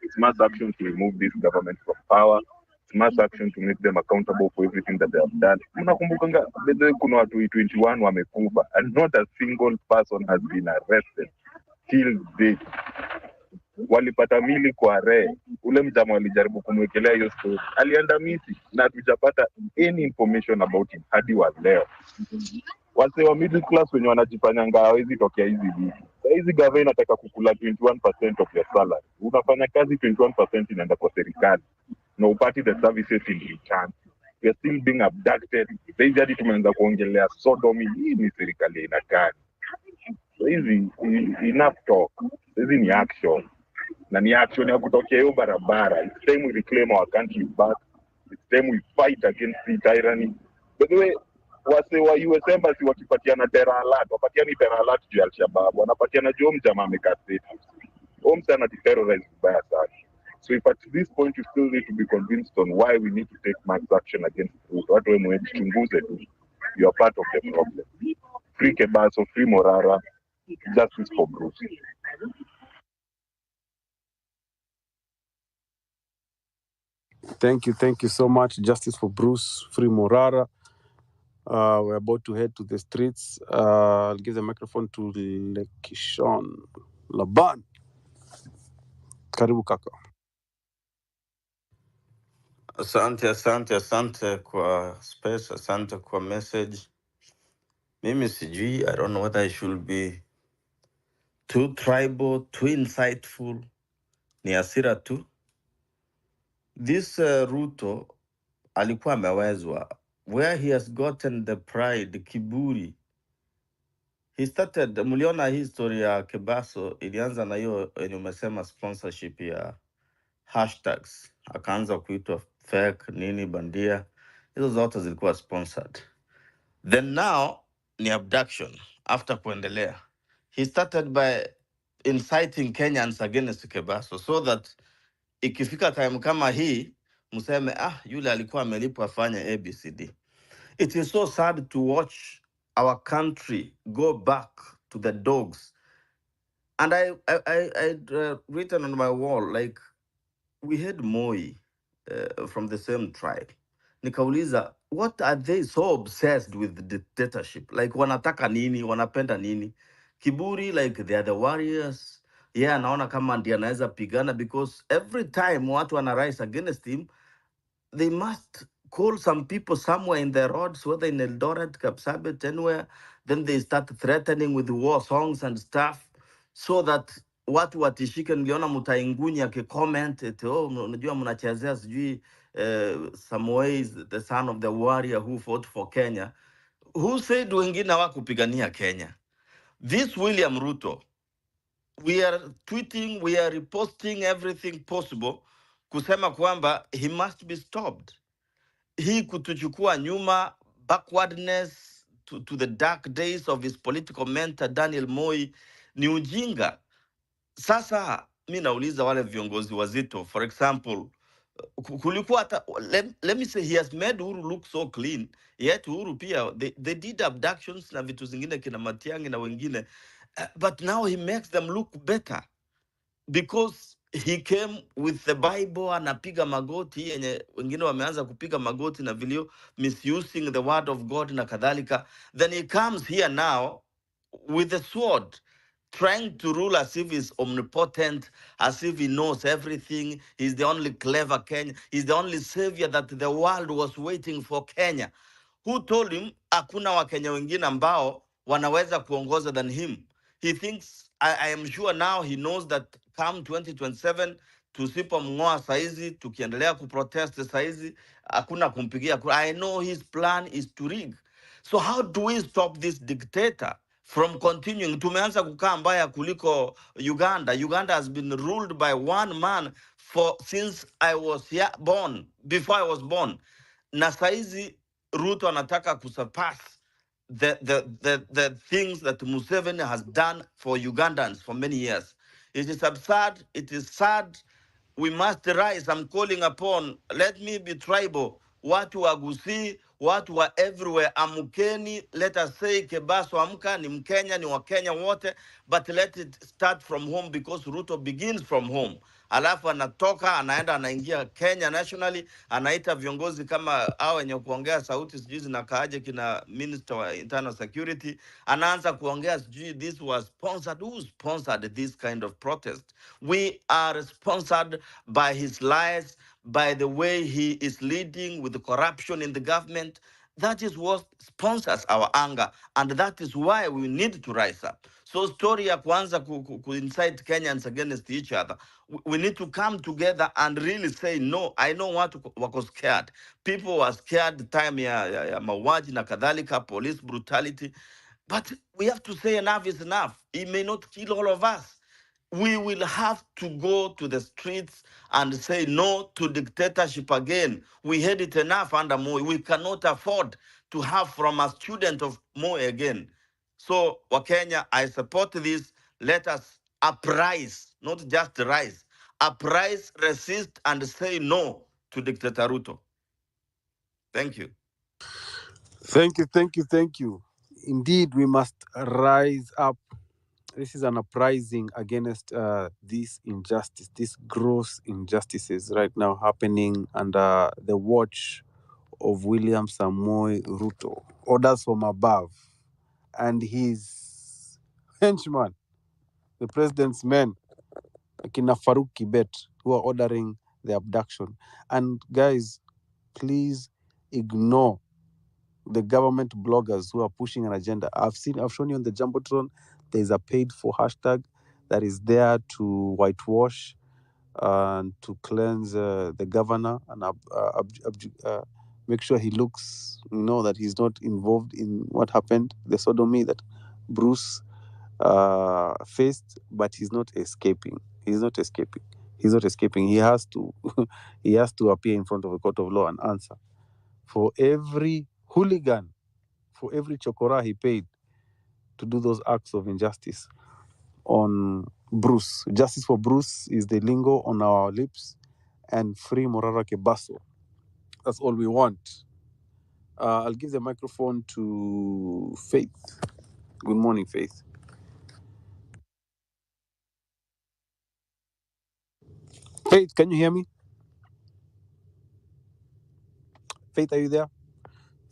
Speaker 11: It's mass action to remove this government from power. It's mass action to make them accountable for everything that they have done. Mnakumbukanga kuna watu 21 wamekufa and not a single person has been arrested till date. Walipata mili kwa ule mjamaa walijaribu kumwekelea hiyo story, alienda misi na hatujapata any information about him hadi wa leo. Wase wa middle class wenye wanajifanyanga hawezi tokea hizi vitu. Hizi gava inataka kukula 21% of your salary. Unafanya kazi 21% inaenda kwa serikali na upati the services in return. We are still being abducted. Hizi hadi tumeanza kuongelea sodomy. Hii ni serikali ina gani? Hizi enough talk. Hizi ni action. Na ni action ya kutokea hiyo barabara. It's time we reclaim our country back. It's time we fight against the tyranny. By the way, wase wa US Embassy wakipatiana terror alert, wapatiani terror alert juu ya Al-Shabaab, wanapatiana juu mjamaa amekaa state. Msa anati-terrorize vibaya sana. So if at this point you still need to be convinced on why we need to take mass action against Ruto, watu we mwejichunguze tu. You are part of the problem. Free Kebaso, free Morara, justice for Bruce.
Speaker 3: Thank you so much. Justice for Bruce, free Morara. We're about to head to the streets. I'll give the microphone to Lekishon Laban. Karibu kaka.
Speaker 12: Asante kwa space, asante kwa message. Mimi sijui, I don't know whether I should be too tribal, too insightful. Ni hasira tu. This Ruto alikuwa amewezwa. Where he has gotten the pride, kiburi. He started, muliona history ya Kebaso, ilianza na hiyo yenye umesema sponsorship ya hashtags. Akaanza kuitwa fake, nini, bandia. Hizo zote zilikuwa sponsored. Then now, ni abduction, after kuendelea. He started by inciting Kenyans against Kebaso, so that ikifika time kama hii, museme, yule alikuwa amelipwa afanye ABCD. It is so sad to watch our country go back to the dogs. And I'd written on my wall, like, we had Moi from the same tribe. Nikauliza, what are they so obsessed with dictatorship? Like, wanataka nini, wanapenda nini? Kiburi, like, they are the warriors. Yeah, anaona kama ndiye anaweza pigana, because every time watu wana rise against him, they must call some people somewhere in the roads, whether in Eldoret, Kapsabet, anywhere. Then they start threatening with war songs and stuff, so that watu watishike. Niliona Mutaingunya akicomment eti, unajua mnachezea sijui some ways the son of the warrior who fought for Kenya. Who said wengine hawakupigania Kenya? This William Ruto, we are tweeting, we are reposting everything possible kusema kwamba he must be stopped. Hii kutuchukua nyuma, backwardness to the dark days of his political mentor Daniel Moi, ni ujinga. Sasa mi nauliza wale viongozi wazito, for example, kulikuwa hata, let me say, he has made Uhuru look so clean, yet Uhuru pia, they did abductions na vitu zingine kina Matiang'i na wengine, but now he makes them look better, because he came with the Bible, anapiga magoti, yenye wengine wameanza kupiga magoti na vilio, misusing the word of God na kadhalika. Then he comes here now with the sword, trying to rule as if he's omnipotent, as if he knows everything. He's the only clever Kenya. He's the only savior that the world was waiting for Kenya. Who told him hakuna Wakenya wengine ambao wanaweza kuongoza than him? He thinks, I am sure now he knows that come 2027, tusipomng'oa saizi, tukiendelea kuprotest saizi, hakuna kumpigia kura. I know his plan is to rig. So how do we stop this dictator from continuing? Tumeanza kukaa mbaya kuliko Uganda. Uganda has been ruled by one man since I was born, before I was born. Na saizi Ruto anataka kusurpass the things that Museveni has done for Ugandans for many years. It is absurd. It is sad. We must rise. I'm calling upon, let me be tribal. Watu wa Gusii, watu wa everywhere, amkeni, let us say Kebaso amka, ni Mkenya, ni Wakenya wote, but let it start from home because Ruto begins from home. Alafu anatoka anaenda anaingia Kenya nationally, anaita viongozi kama hao wenye kuongea sauti sijui zinakaaje kina Minister wa Internal Security, anaanza kuongea sijui this was sponsored. Who sponsored this kind of protest? We are sponsored by his lies, by the way he is leading with the corruption in the government. That is what sponsors our anger, and that is why we need to rise up. So story ya kwanza ku incite Kenyans against each other. We need to come together and really say no. I know what wako scared. People were scared the time ya mauaji na kadhalika, police brutality. But we have to say enough is enough. It may not kill all of us. We will have to go to the streets and say no to dictatorship again. We had it enough under Moi. We cannot afford to have from a student of Moi again. So, Wakenya, I support this. Let us uprise, not just rise. Uprise, resist, and say no to dictator Ruto. Thank you.
Speaker 3: Thank you, thank you, thank you. Indeed, we must rise up. This is an uprising against this injustice, these gross injustices right now happening under the watch of William Samoei Ruto. Orders from above. And his henchman, the president's men, Akina Farouk Kibet, who are ordering the abduction. And guys, please ignore the government bloggers who are pushing an agenda. I've shown you on the Jumbotron, there's a paid for hashtag that is there to whitewash and to cleanse the governor and make sure he looks, that he's not involved in what happened, the sodomy that Bruce faced, but he's not escaping. He's not escaping. He's not escaping. He has to he has to appear in front of a court of law and answer for every hooligan, for every chokora he paid to do those acts of injustice on Bruce. Justice for Bruce is the lingo on our lips, and free Morara Kebaso. That's all we want. I'll give the microphone to Faith. Good morning, Faith. Faith, can you hear me? Faith, are you there?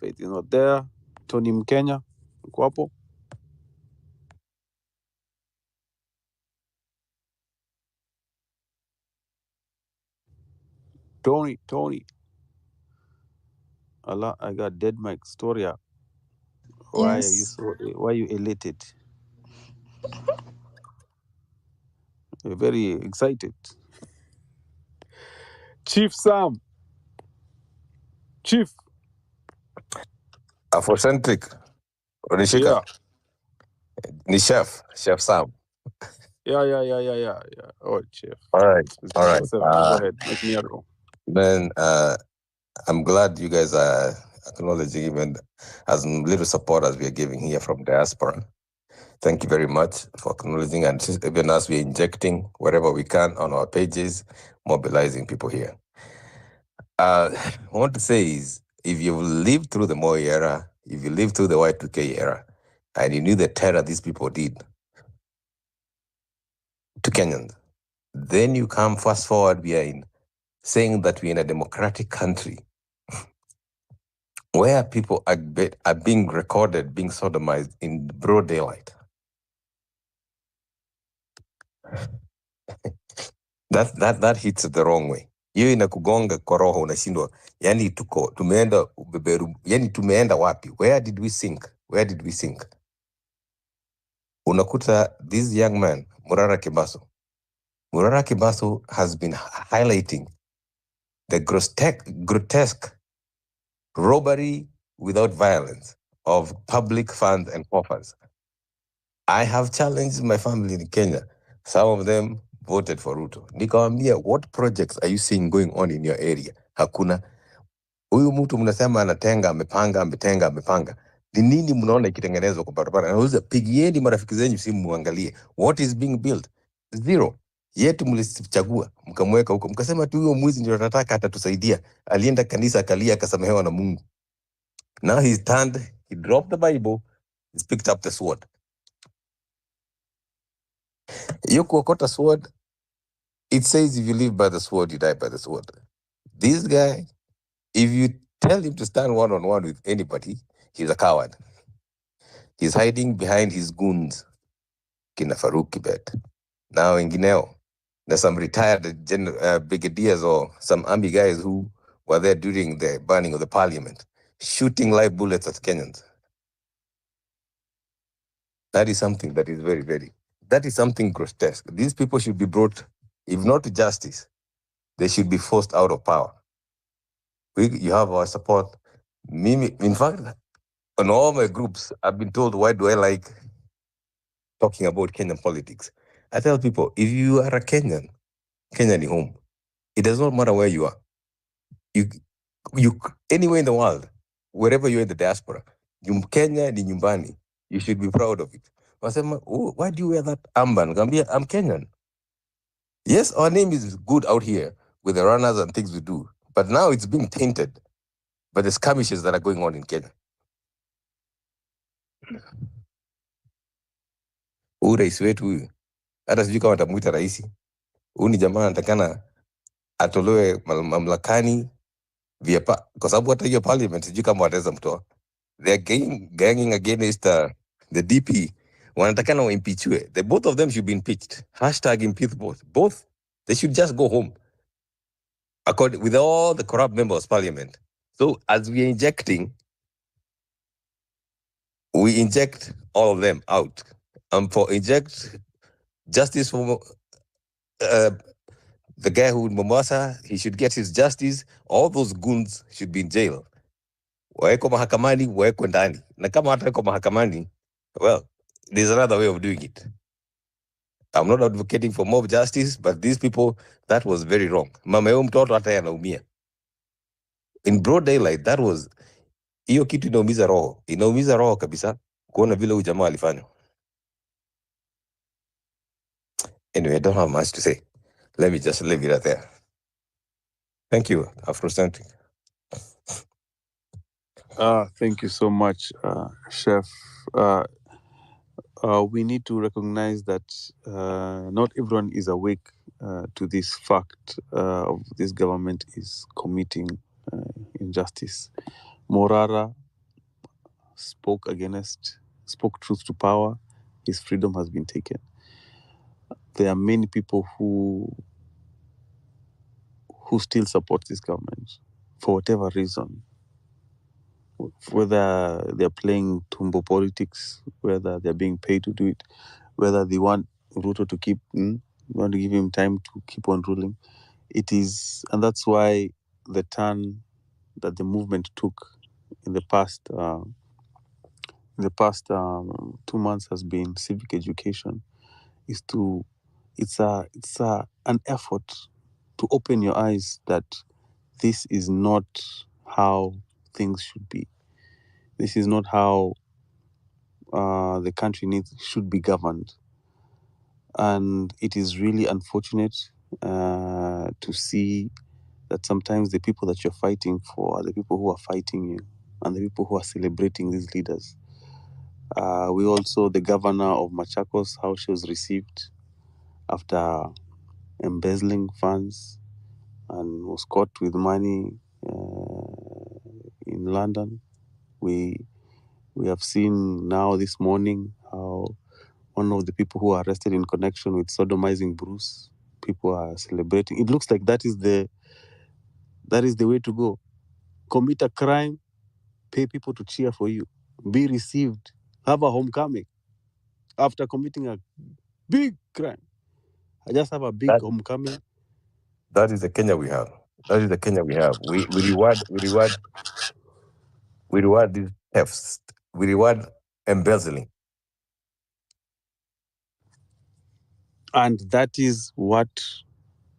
Speaker 3: Faith is not there. Tony Mkenya, uko hapo? Tony. Allah, I got dead mic. Storia. Why
Speaker 2: Yes.
Speaker 3: why are you elated? You're very excited. Chief Sam. Chief.
Speaker 13: Afrocentric. Unishika.
Speaker 3: Yeah.
Speaker 13: Ni Chef Sam.
Speaker 3: Yeah. Oh, Chief.
Speaker 13: All right.
Speaker 3: 007. Go ahead. Make me echo.
Speaker 13: Then I'm glad you guys are acknowledging even as little support as we are giving here from diaspora. Thank you very much for acknowledging, and even as we're injecting wherever we can on our pages, mobilizing people here. I want to say is, if you've lived through the Moi era, if you lived through the Y2K era, and you knew the terror these people did to Kenyans, then you come fast forward, we are in saying that we're in a democratic country where people are being recorded, being sodomized in broad daylight. That hits the wrong way. Hiyo inakugonga kwa roho, unashindwa, yani tumeenda ubeberu, yani tumeenda wapi? Where did we sink? Unakuta this young man, Murara Kibaso has been highlighting the grotesque robbery without violence of public funds and coffers. I have challenged my family in Kenya. Some of them voted for Ruto. Nikawambia, what projects are you seeing going on in your area? Hakuna. Huyu mtu mnasema anatenga, amepanga. Ni nini mnaona ikitengenezwa kwa barabara? Nauliza, pigieni marafiki zenyu simu muangalie. What is being built? Zero. Yetu mlichagua, mkamweka huko. Mkasema tu huyo mwizi ndio tunataka atatusaidia. Alienda kanisa akalia akasamehewa na Mungu. Now he's turned, he dropped the Bible, he's picked up the sword. You kuokota sword, it says if you live by the sword, you die by the sword. This guy, if you tell him to stand one-on-one with anybody, he's a coward. He's hiding behind his goons, kina Farouk Kibet. Now in Guinea, there's some retired brigadiers or some army guys who were there during the burning of the parliament, shooting live bullets at Kenyans. That is something that is that is something grotesque. These people should be brought, if not to justice, they should be forced out of power. You have our support. In fact, on all my groups, I've been told, why do I like talking about Kenyan politics? I tell people, if you are a Kenyan, Kenya ni home. It does not matter where you are. You anywhere in the world, wherever you're in the diaspora, Kenya ni nyumbani. You should be proud of it. Wasema, oh, why do you wear that armband? Gambia, I'm Kenyan. Yes, our name is good out here with the runners and things we do, but now it's being tainted by the skirmishes that are going on in Kenya. Huyu rais wetu huyu, hata sijui kama atamuita raisi. Huyu ni jamaa anatakana atolewe mamlakani kwa sababu hata hiyo parliament sijui kama wataweza mtoa. They're ganging against the DP. Wanatakana waimpeachwe. Both of them should be impeached. #impeach both. They should just go home. With all the corrupt members of parliament. So as we are injecting, we inject all of them out. For inject justice for the guy who in Mombasa, he should get his justice. All those goons should be in jail. Waeko mahakamani, waeko ndani. Na kama hataeko mahakamani, well, there's another way of doing it. I'm not advocating for mob justice, but these people, that was very wrong. Mama yao mtoto hata yanaumia. In broad daylight, that was, hiyo kitu inaumiza roho. Inaumiza roho kabisa kuona vile huyu jamaa alifanywa. Anyway, I don't have much to say. Let me just leave it at there. Thank you, Afrocentric.
Speaker 3: Thank you so much, Chef. We need to recognize that not everyone is awake to this fact of this government is committing injustice. Morara spoke truth to power. His freedom has been taken. There are many people who still support this government for whatever reason. Whether they're playing tumbo politics, whether they're being paid to do it, whether they want Ruto to want to give him time to keep on ruling. It is, and that's why the turn that the movement took in the past 2 months has been civic education. It's an effort to open your eyes that this is not how things should be. This is not how the country should be governed. And it is really unfortunate to see that sometimes the people that you're fighting for are the people who are fighting you and the people who are celebrating these leaders. The governor of Machakos, how she was received after embezzling funds and was caught with money in London. We have seen now this morning how one of the people who are arrested in connection with sodomizing Bruce, people are celebrating. It looks like that is the way to go. Commit a crime, pay people to cheer for you, be received, have a homecoming after committing a big crime. I just have a big homecoming.
Speaker 13: That is the Kenya we have. We reward these thefts. We reward embezzling.
Speaker 3: And that is what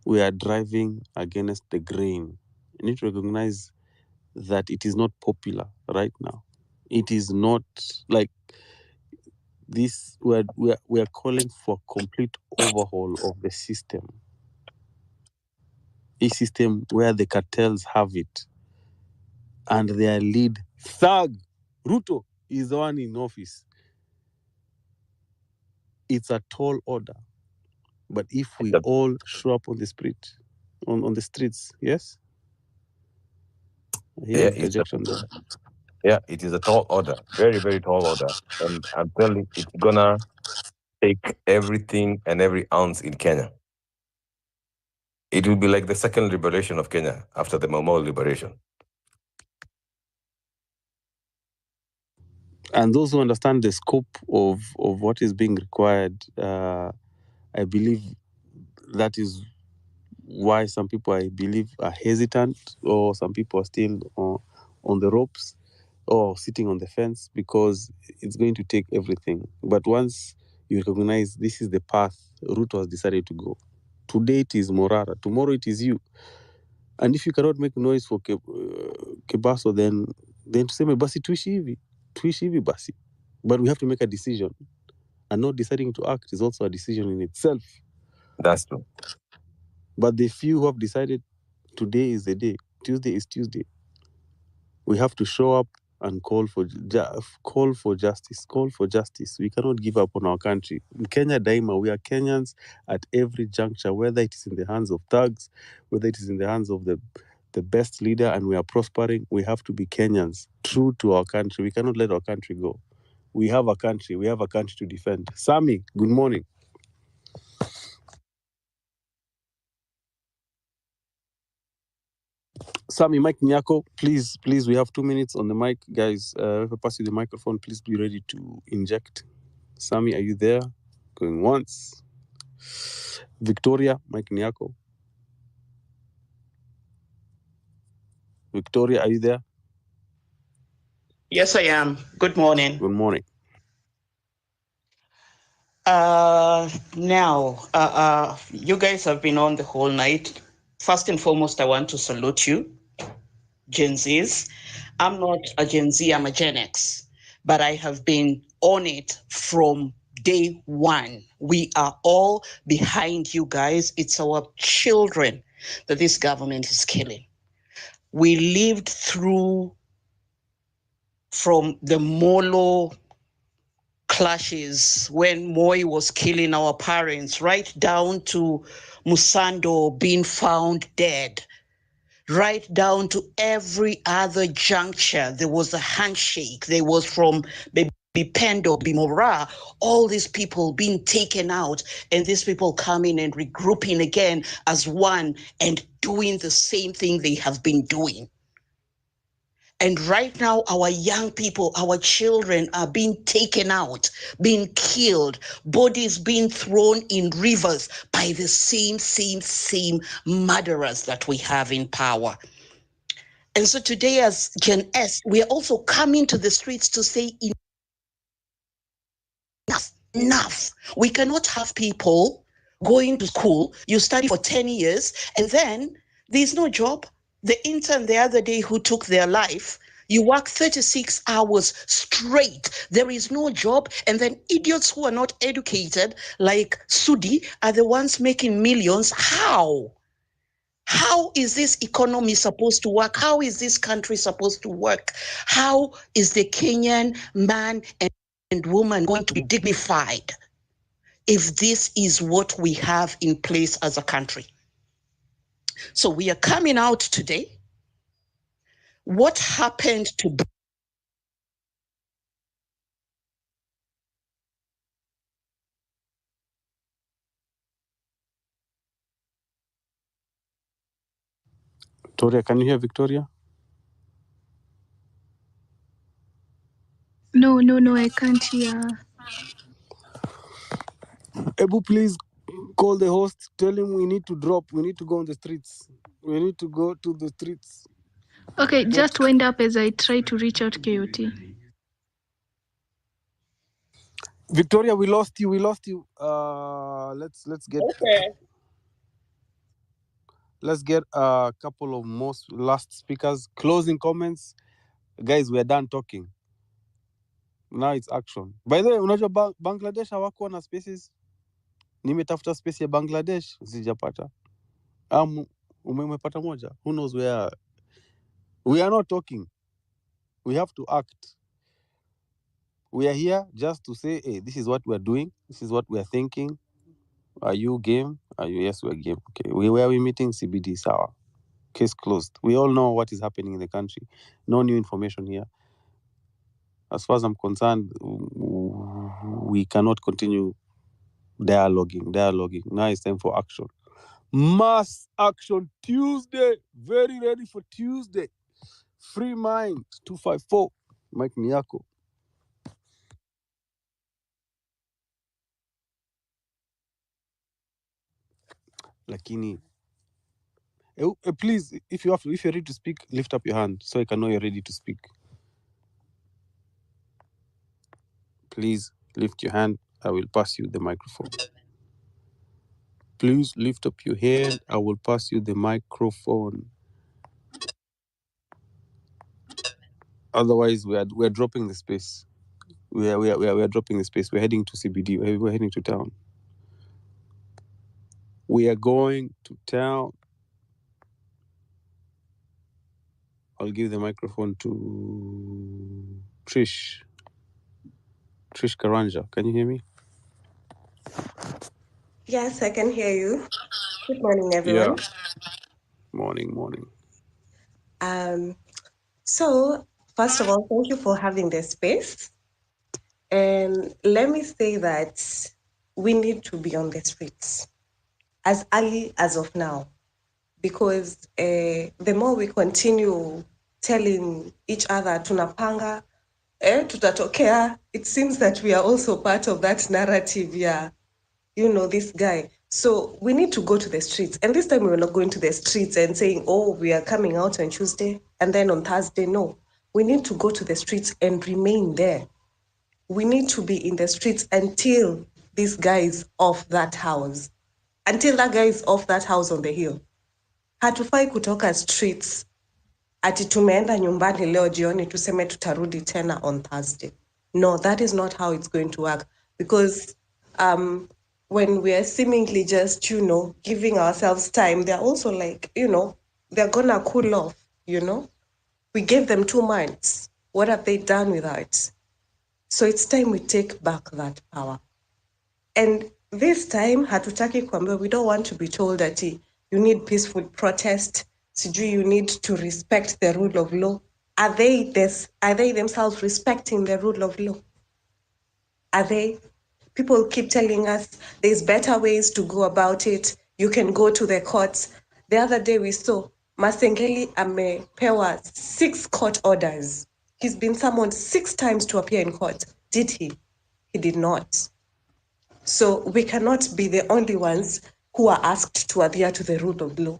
Speaker 3: we are driving against the grain. You need to recognize that it is not popular right now. It is not like this. We are calling for complete overhaul of the system. A system where the cartels have it and they are lead Thug. Ruto is the one in office. It's a tall order. But if we all show up on the street, on the streets, yes?
Speaker 13: Yeah, it is a tall order, very, very tall order. And I'm telling you, it's gonna take everything and every ounce in Kenya. It will be like the second liberation of Kenya after the Momo liberation.
Speaker 3: And those who understand the scope of what is being required, I believe that is why some people, I believe, are hesitant, or some people are still on the ropes or sitting on the fence, because it's going to take everything. But once you recognize this is the path Ruto has decided to go, today it is Morara, tomorrow it is you. And if you cannot make noise for Kebaso, then tuseme basi tuishi hivi basi. But we have to make a decision, and not deciding to act is also a decision in itself.
Speaker 13: That's true.
Speaker 3: But the few who have decided today is the day, Tuesday is Tuesday, we have to show up and call for justice. We cannot give up on our country. In Kenya daima, we are Kenyans at every juncture, whether it is in the hands of thugs, whether it is in the hands of the best leader, and we are prospering. We have to be Kenyans, true to our country. We cannot let our country go. We have a country. We have a country to defend. Sami, good morning. Sami, Mike Nyako, please, we have 2 minutes on the mic. Guys, if I pass you the microphone, please be ready to inject. Sami, are you there? Going once. Victoria, Mike Nyako. Victoria, are you there?
Speaker 14: Yes, I am. Good morning.
Speaker 3: Good morning.
Speaker 14: Now, you guys have been on the whole night. First and foremost, I want to salute you, Gen Zs. I'm not a Gen Z, I'm a Gen X, but I have been on it from day one. We are all behind you guys. It's our children that this government is killing. We lived through from the Molo clashes when Moi was killing our parents, right down to Musando being found dead, right down to every other juncture. There was a handshake. There was from Bipendo, Bimora, all these people being taken out, and these people coming and regrouping again as one and doing the same thing they have been doing. And right now, our young people, our children are being taken out, being killed, bodies being thrown in rivers by the same murderers that we have in power. And so today, as Gen S, we are also coming to the streets to say enough. We cannot have people going to school, you study for 10 years, and then there's no job. The intern the other day who took their life, you work 36 hours straight. There is no job. And then idiots who are not educated, like Sudi, are the ones making millions. How? How is this economy supposed to work? How is this country supposed to work? How is the Kenyan man and woman going to be dignified if this is what we have in place as a country? So we are coming out today. What happened to
Speaker 3: Victoria, can you hear Victoria?
Speaker 2: No, I can't hear.
Speaker 3: Ebu, please call the host. Tell him we need to drop. We need to go on the streets. We need to go to the streets.
Speaker 2: Okay, just wind up as I try to reach out KOT.
Speaker 3: Victoria, we lost you. Let's get.
Speaker 14: Okay.
Speaker 3: Let's get a couple of last speakers. Closing comments. Guys, we are done talking. Now it's action. By the way, unajua Bangladesh hawakuwa na spaces. Nimetafuta space ya Bangladesh, sijapata. Umepata moja. Who knows where? We are not talking. We have to act. We are here just to say, hey, this is what we're doing. This is what we're thinking. Are you game? Are you? Yes, we're game. Okay. Where are we meeting? CBD, Sawa. Case closed. We all know what is happening in the country. No new information here. As far as I'm concerned, we cannot continue dialoguing. Now it's time for action. Mass action Tuesday. Very ready for Tuesday. Free mind 254. Mike Miyako. Lakini, please, if you're ready to speak, lift up your hand so I can know you're ready to speak. Please lift your hand. I will pass you the microphone. Please lift up your hand. I will pass you the microphone. Otherwise, we're dropping the space. We are dropping the space. We're heading to CBD. We're heading to town. We are going to town. I'll give the microphone to Trish. Trish Karanja. Can you hear me?
Speaker 15: Yes, I can hear you. Good morning, everyone.
Speaker 3: Yeah. Morning.
Speaker 15: So, first of all, thank you for having this space. And let me say that we need to be on the streets as early as of now, because the more we continue telling each other tunapanga, tutatokea, it seems that we are also part of that narrative, yeah. You know, this guy. So we need to go to the streets. And this time we're not going to the streets and saying, oh, we are coming out on Tuesday and then on Thursday. No, we need to go to the streets and remain there. We need to be in the streets until this guy is off that house. Until that guy is off that house on the hill. Hatufai kutoka streets ati tumeenda nyumbani leo jioni tuseme tutarudi tena on Thursday. No, that is not how it's going to work, because when we are seemingly just, giving ourselves time, they're also like, they're gonna cool off, We gave them 2 months. What have they done with that? So it's time we take back that power. And this time, hatutaki kuambiwa, we don't want to be told that you need peaceful protest, sijui you need to respect the rule of law. Are they themselves respecting the rule of law? Are they? People keep telling us there's better ways to go about it. You can go to the courts. The other day we saw Masengeli amepewa 6 court orders. He's been summoned 6 times to appear in court. Did he? He did not. So we cannot be the only ones who are asked to adhere to the rule of law.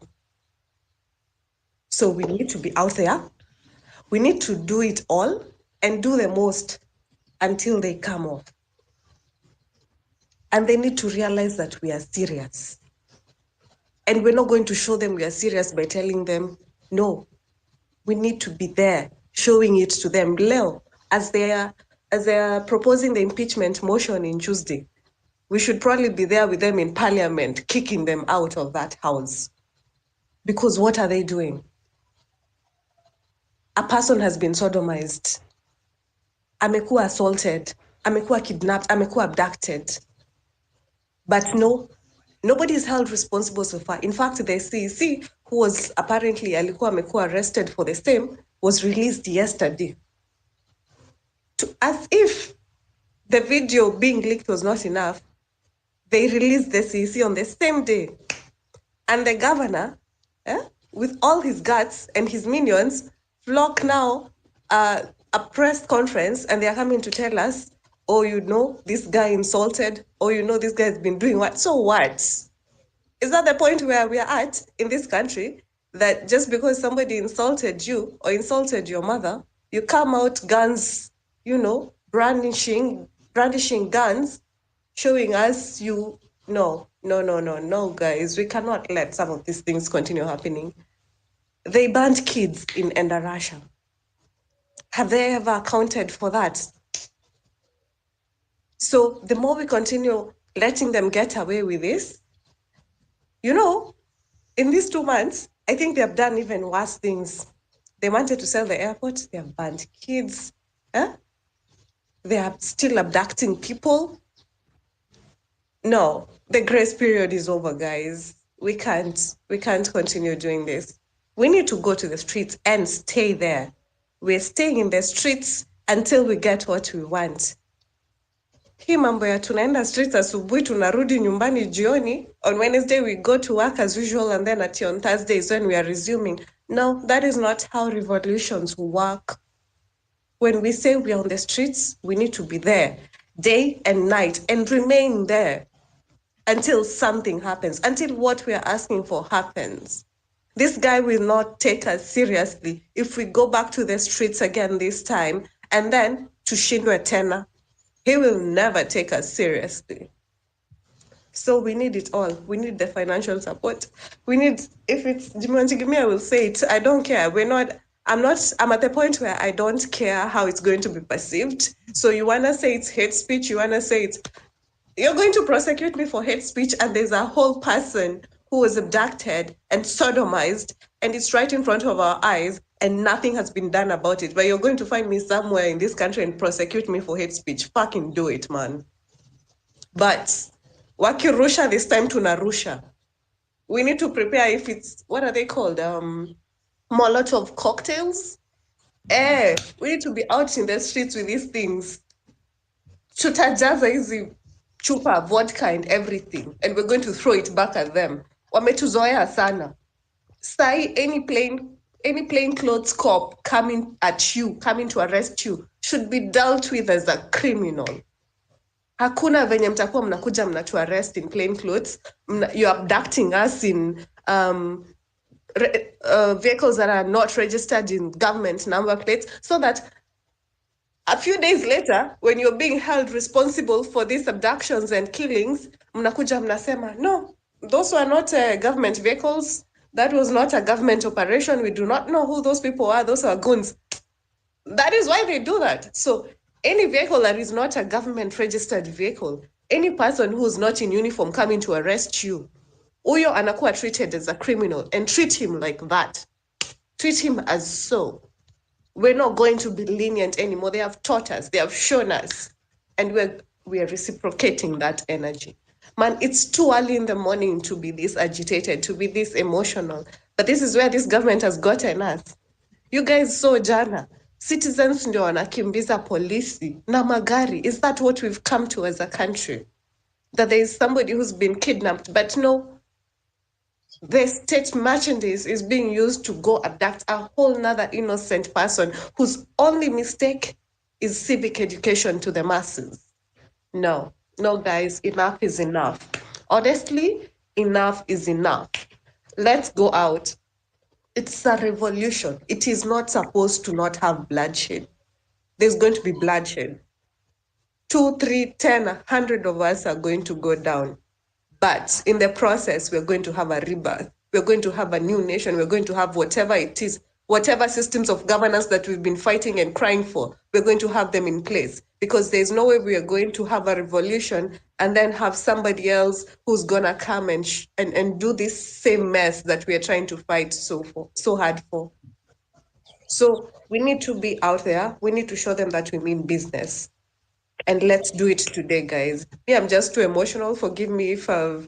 Speaker 15: So we need to be out there. We need to do it all and do the most until they come off. And they need to realize that we are serious. And we're not going to show them we are serious by telling them, no, we need to be there, showing it to them. Leo, as they are proposing the impeachment motion in Tuesday, we should probably be there with them in parliament, kicking them out of that house. Because what are they doing? A person has been sodomized, amekuwa assaulted, amekuwa kidnapped, amekuwa abducted. But no, nobody is held responsible so far. In fact, the CEC, who was apparently alikuwa amekuwa arrested for the same, was released yesterday. As if the video being leaked was not enough, they released the CEC on the same day. And the governor, with all his guts and his minions, flock now a press conference, and they are coming to tell us, oh, this guy insulted, oh, this guy has been doing what? So what? Is that the point where we are at in this country? That just because somebody insulted you or insulted your mother, you come out guns, brandishing guns, showing us no, guys, we cannot let some of these things continue happening. They banned kids in Endarasha. Have they ever accounted for that? So the more we continue letting them get away with this, in these 2 months, I think they have done even worse things. They wanted to sell the airport. They have banned kids. They are still abducting people. No, the grace period is over, guys. We can't continue doing this. We need to go to the streets and stay there. We're staying in the streets until we get what we want. Hii mambo ya tunaenda streets asubuhi tunarudi nyumbani jioni. On Wednesday we go to work as usual and then on Thursday is when we are resuming. No, that is not how revolutions work. When we say we are on the streets, we need to be there day and night and remain there until something happens, until what we are asking for happens. This guy will not take us seriously if we go back to the streets again this time and then tushindwe tena. He will never take us seriously. So we need it all. We need the financial support. We need, if it's Jimanjigimi, I will say it. I don't care. I'm at the point where I don't care how it's going to be perceived. So you want to say it's hate speech, you want to say it's, you're going to prosecute me for hate speech, and there's a whole person who was abducted and sodomized, and it's right in front of our eyes, and nothing has been done about it. But you're going to find me somewhere in this country and prosecute me for hate speech. Fucking do it, man. But wakirusha this time tunarusha. We need to prepare if it's, what are they called? Molotov cocktails. We need to be out in the streets with these things. Tutajaza hizi chupa, vodka and everything, and we're going to throw it back at them. Wametuzoea sana. Sai, any plain clothes cop coming at you, coming to arrest you, should be dealt with as a criminal. Hakuna venye mtakuwa mnakuja mnatu arrest in plain clothes. You're abducting us in vehicles that are not registered in government number plates, so that a few days later, when you're being held responsible for these abductions and killings, mnakuja mnasema, no, those were not government vehicles. That was not a government operation. We do not know who those people are. Those are goons. That is why they do that. So any vehicle that is not a government registered vehicle, any person who's not in uniform coming to arrest you, huyo anakuwa treated as a criminal, and treat him like that. Treat him as so. We're not going to be lenient anymore. They have taught us, they have shown us, and we're reciprocating that energy. Man, it's too early in the morning to be this agitated, to be this emotional. But this is where this government has gotten us. You guys saw jana, citizens ndio wanakimbiza polisi na magari. Is that what we've come to as a country? That there is somebody who's been kidnapped, but no, the state merchandise is being used to go abduct a whole nother innocent person whose only mistake is civic education to the masses. No, guys, enough is enough. Honestly, enough is enough. Let's go out. It's a revolution. It is not supposed to not have bloodshed. There's going to be bloodshed. 2, 3, 10, 100 of us are going to go down. But in the process, we're going to have a rebirth. We're going to have a new nation. We're going to have whatever it is, whatever systems of governance that we've been fighting and crying for, we're going to have them in place. Because there's no way we are going to have a revolution and then have somebody else who's going to come and do this same mess that we are trying to fight so hard for. So we need to be out there. We need to show them that we mean business. And let's do it today, guys. Me, I'm just too emotional. Forgive me if I've,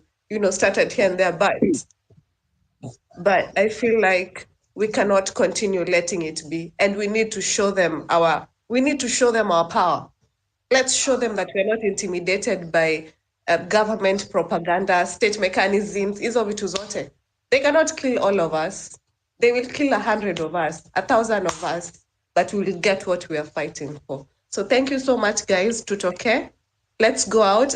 Speaker 15: started here and there, but I feel like we cannot continue letting it be. And we need to show them our power. Let's show them that we're not intimidated by government propaganda, state mechanisms, hizo vitu zote. They cannot kill all of us. They will kill 100 of us, 1,000 of us, but we will get what we are fighting for. So thank you so much, guys. Tutoke. Let's go out.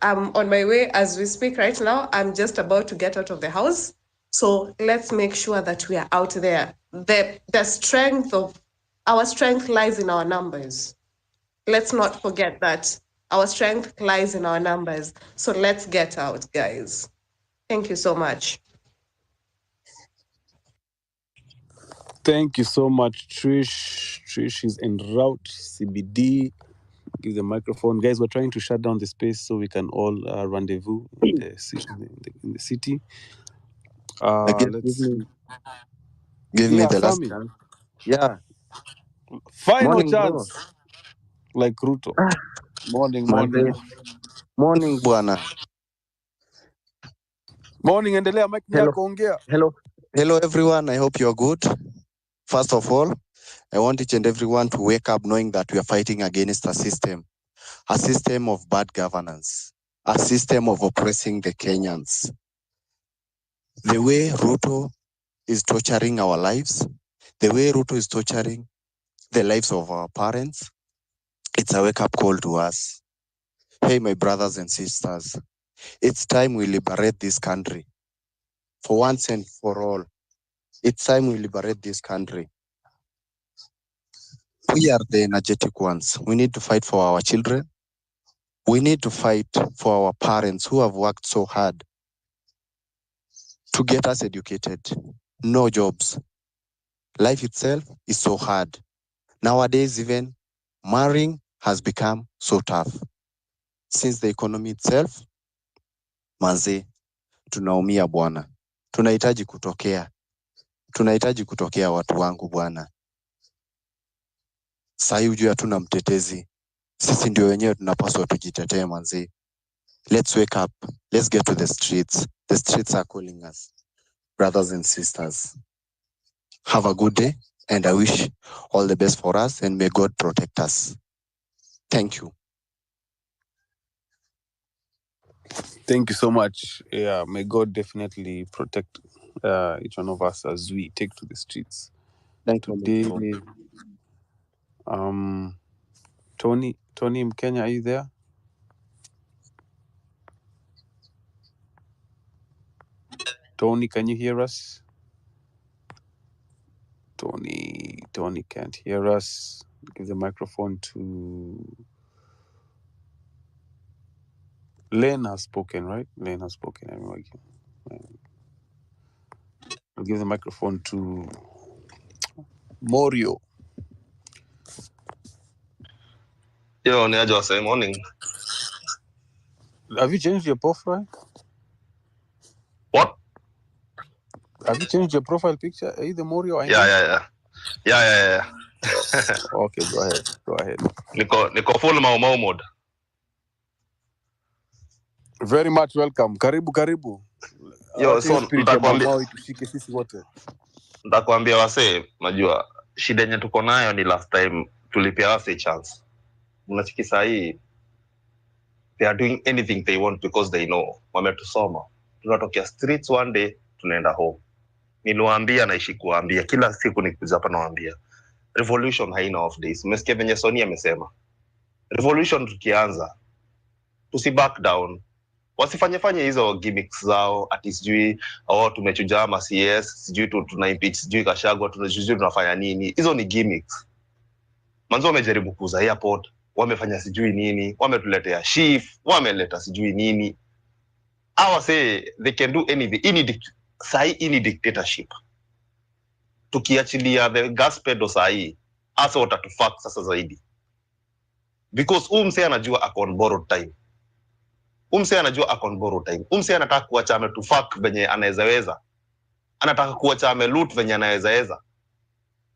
Speaker 15: I'm on my way as we speak right now. I'm just about to get out of the house. So let's make sure that we are out there. The strength of our strength lies in our numbers. Let's not forget that our strength lies in our numbers. So let's get out, guys. Thank you so much.
Speaker 3: Thank you so much, Trish. Trish is en route. CBD. Give the microphone. Guys, we're trying to shut down the space so we can all rendezvous in the city.
Speaker 16: Give me the last
Speaker 3: Sami.
Speaker 16: chance. Yeah.
Speaker 3: Final
Speaker 16: Morning, bro.
Speaker 3: chance. Like Ruto. Morning,
Speaker 16: Manze.
Speaker 3: morning.
Speaker 16: Morning, bwana.
Speaker 3: Morning, endelea mic ni
Speaker 16: Hello.
Speaker 3: yako, ongea.
Speaker 16: Hello, everyone. I hope you are good. First of all, I want each and everyone to wake up knowing that we are fighting against a system of bad governance, a system of oppressing the Kenyans. The way Ruto is torturing our lives, the way Ruto is torturing the lives of our parents, it's a wake-up call to us. Hey, my brothers and sisters, it's time we liberate this country. For once and for all, it's time we liberate this country. We are the energetic ones. We need to fight for our children. We need to fight for our parents who have worked so hard to get us educated. No jobs. Life itself is so hard. Nowadays, even marrying has become so tough. Since the economy itself, manze, tunaumia bwana. Tunahitaji kutokea watu wangu bwana. Sahi ujue hatuna mtetezi. Sisi ndio wenyewe tunapaswa tujitetee manze. Let's wake up. Let's get to the streets. The streets are calling us. Brothers and sisters, have a good day, and I wish all the best for us, and may God protect us. Thank you.
Speaker 3: Thank you so much. Yeah, may God definitely protect each one of us as we take to the streets.
Speaker 16: Thank you,
Speaker 3: Today,
Speaker 16: bro.
Speaker 3: Tony Mkenya, are you there? Tony, can you hear us? Tony can't hear us. Give the microphone to Len has spoken, right? Len has spoken. I'll give the microphone to Morio.
Speaker 17: Yo, niaje wase, morning.
Speaker 3: Have you changed your profile?
Speaker 17: What?
Speaker 3: Have you changed your profile picture? Are you the Morio I
Speaker 17: Yeah,
Speaker 3: know?
Speaker 17: yeah.
Speaker 3: Okay, go ahead.
Speaker 17: Niko full mau mode.
Speaker 3: Very much welcome. Karibu.
Speaker 17: Yo,
Speaker 3: Acha hiyo
Speaker 17: so
Speaker 3: spirit ya mau itushike sisi wote.
Speaker 17: nitakwambia wase, najua shida yenye tuko nayo ni last time tulipea wase chance. Unachiki saa hii they are doing anything they want because they know wametusoma. Tunatokea streets one day tunaenda home. Niliwaambia naishi kuwaambia kila siku nikuja hapa nawaambia revolution haina off days. Umesikia venye Sonia amesema revolution tukianza tusi back down, wasifanye hizo gimmicks zao ati sijui tumechuja ama CS sijui tuna impeach sijui Kashagwa tunajui tunafanya nini. Hizo ni gimmicks. Manzo wamejaribu kuuza airport, wamefanya sijui nini, wametuletea chief, wameleta sijui nini. Hawa say they can do anything. Ini dictatorship. Tukiachilia the gas pedal sahi, asa watatufuck sasa zaidi. Because umse anajua ako on borrowed time. Umse anajua ako on borrowed time. Umse anataka kuacha ametufuck venye anawezaweza. Anataka kuacha ameloot venye anawezaweza.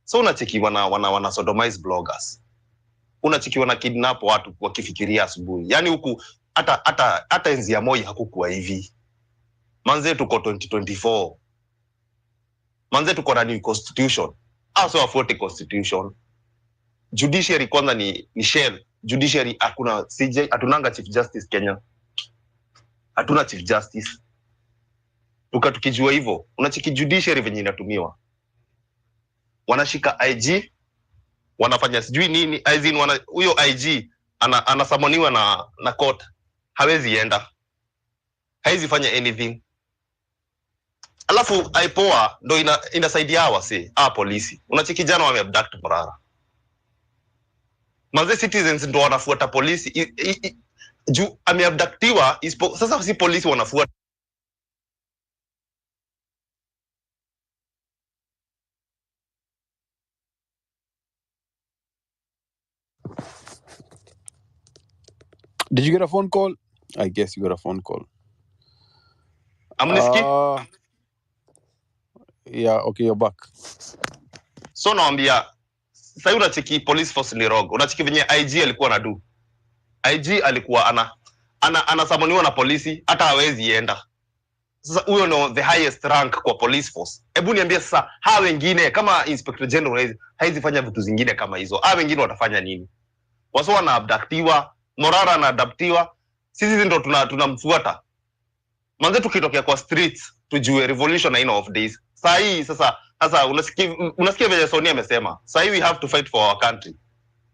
Speaker 17: So unachikiwa na wana sodomize bloggers. Unachikiwa na kidnap watu wakifikiria asubuhi. Yaani huku hata enzi ya Moi hakukuwa hivi. Manze tuko 2024. Manze tuko na new constitution. Also wafuate constitution. Judiciary kwanza ni shell. Judiciary hakuna CJ, hatunanga chief justice Kenya. Hatuna chief justice. Tukijua hivyo, unachiki judiciary venye inatumiwa. Wanashika IG, wanafanya sijui nini, huyo IG anasamoniwa na court. Hawezi enda. Haizi fanya anything. Alafu aipoa ndo inasaidia hawa polisi. Unachiki jana wameabduct Morara. Manze citizens ndo wanafuata polisi. Juu ameabductiwa, sasa si polisi wanafuata.
Speaker 3: Did you get a phone call? I guess you got a phone call.
Speaker 17: Amnesty?
Speaker 3: Yeah, okay, you're back.
Speaker 17: So naambia sasa unacheki police force ni rogo. Unacheki venye IG alikuwa anadu. IG alikuwa anasamoniwa na polisi hata hawezi enda. Sasa huyo no the highest rank kwa police force. Hebu niambie sasa hawa wengine kama inspector general haizi fanya vitu zingine kama hizo. Hawa wengine watafanya nini? Waso wanaabductiwa, Morara anaadaptiwa. Sisi ndo tunamfuata. Manze tukitokea kwa streets tujue revolution haina off days. Sasa unasikia vile Sonia amesema. Sasa we have to fight for our country.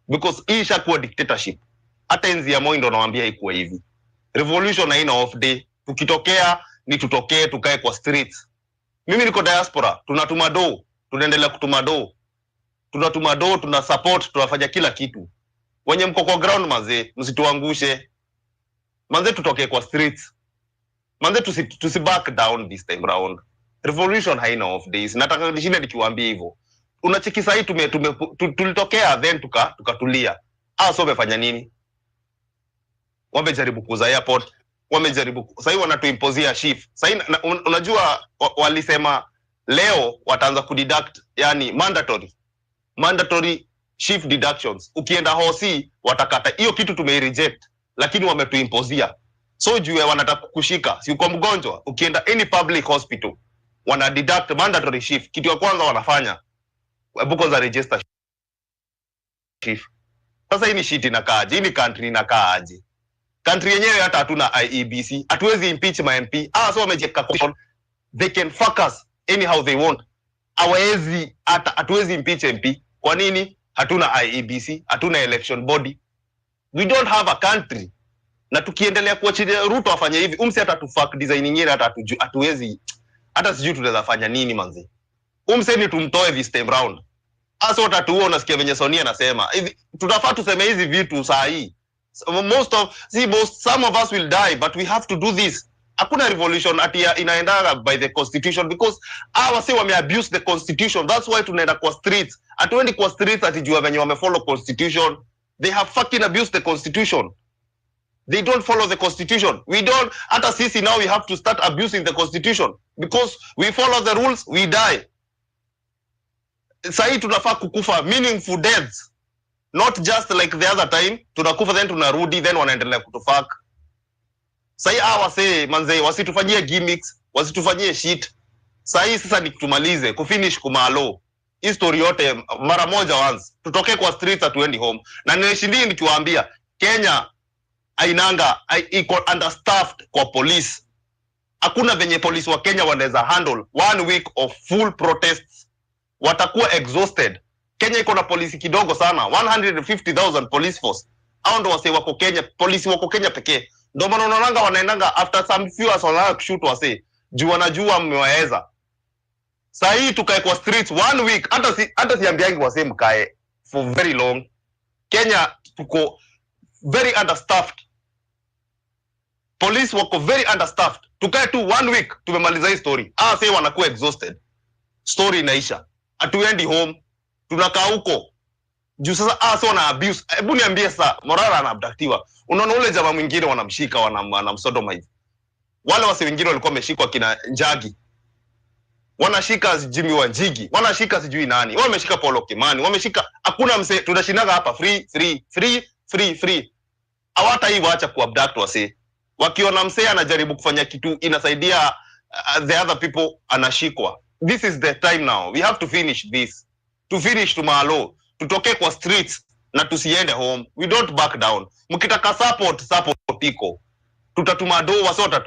Speaker 17: Because hii ishakuwa dictatorship. Hata enzi ya Moi ndo nawaambia haikuwa hivi. Revolution haina off day. Tukitokea ni tutokee tukae kwa streets. Mimi niko diaspora, tunatuma do, tunaendelea kutuma do. Tunatuma do, tuna support, tunafanya kila kitu. Wenye mko kwa ground manze, msituangushe. Manze tutokee kwa streets. Manze tusi back down this time round. Revolution haina off days. Nataka nishinda nikiwaambia hivyo. Unacheki sahi tulitokea then tukatulia. So wamefanya nini? Wamejaribu kuuza airport, wamejaribu sahi wanatuimpozia shift. Sahi unajua walisema leo wataanza kudeduct yani mandatory shift deductions. Ukienda hosi watakata hiyo kitu tumeireject lakini wametuimpozia. So juu wanataka kukushika, si uko mgonjwa, ukienda any public hospital wana deduct mandatory shift. Kitu ya kwanza wanafanya buko za register shift. Sasa hii ni shit inakaaje? Hii ni country inakaaje? Country yenyewe hata hatuna IEBC, hatuwezi impeach ma MP. So wamejeka constitution, they can fuck us anyhow they want. Hawezi hata hatuwezi impeach MP. Kwa nini? Hatuna IEBC, hatuna election body. We don't have a country. Na tukiendelea kuachilia Ruto afanye hivi, umsi hata tufuck design nyingine hata hatuwezi hata sijui tunaweza fanya nini manzi. Umse ni tumtoe this time round. Asa utatuo unasikia venye Sonia anasema. Tutafaa tuseme hizi vitu saa hii. Some of us will die, but we have to do this. Hakuna revolution ati inaenda by the constitution because wase wameabuse the constitution. That's why tunaenda kwa streets. Hatuendi kwa streets ati jua venye wamefollow constitution. They have fucking abused the constitution. They don't follow the constitution. We don't. Hata sisi now we have to start abusing the constitution because we follow the rules, we die. Sahi tunafaa kukufa meaningful deaths. Not just like the other time, tunakufa then tunarudi then wanaendelea kutufaka. Sahi wase manze wasitufanyie gimmicks, wasitufanyie shit. Sahi sasa ni kutumalize, kufinish kumalo. History yote mara moja once. Tutoke kwa streets atuendi home. Na nimeshindii nikiwaambia Kenya iko understaffed kwa police. Hakuna venye police wa Kenya wanaweza handle 1 week of full protests. Watakuwa exhausted. Kenya iko na polisi kidogo sana, 150,000 police force. Hao ndo wase wako Kenya, polisi wako Kenya pekee. Ndio maana unaonanga wanaendanga after some few hours wanaanza kushoot wase. Juu wanajua mmewaweza. Sasa hii tukae kwa streets 1 week, hata siambiangi wase mkae for very long. Kenya tuko very understaffed. Police wako very understaffed. Tukae tu 1 week tumemaliza hii story. Sasa wanakuwa exhausted. Story inaisha. Hatuendi home. Tunakaa huko. Juu sasa so wana abuse. Hebu niambie sasa Morara anaabductiwa. Unaona ule jamaa mwingine wanamshika wanamsodomize. Wale wase wengine walikuwa wameshikwa kina Njagi. Wanashika Jimmy Wanjigi, wanashika sijui nani. Wameshika Paulo Kimani, wameshika hakuna mse tunashinaga hapa free. Hawata hii waacha kuabduct wase. Wakiona mse anajaribu kufanya kitu inasaidia the other people anashikwa. This is the time now. We have to finish this. To finish tomorrow. Tutoke kwa streets na tusiende home. We don't back down. Mkitaka support iko. Tutatuma do wasota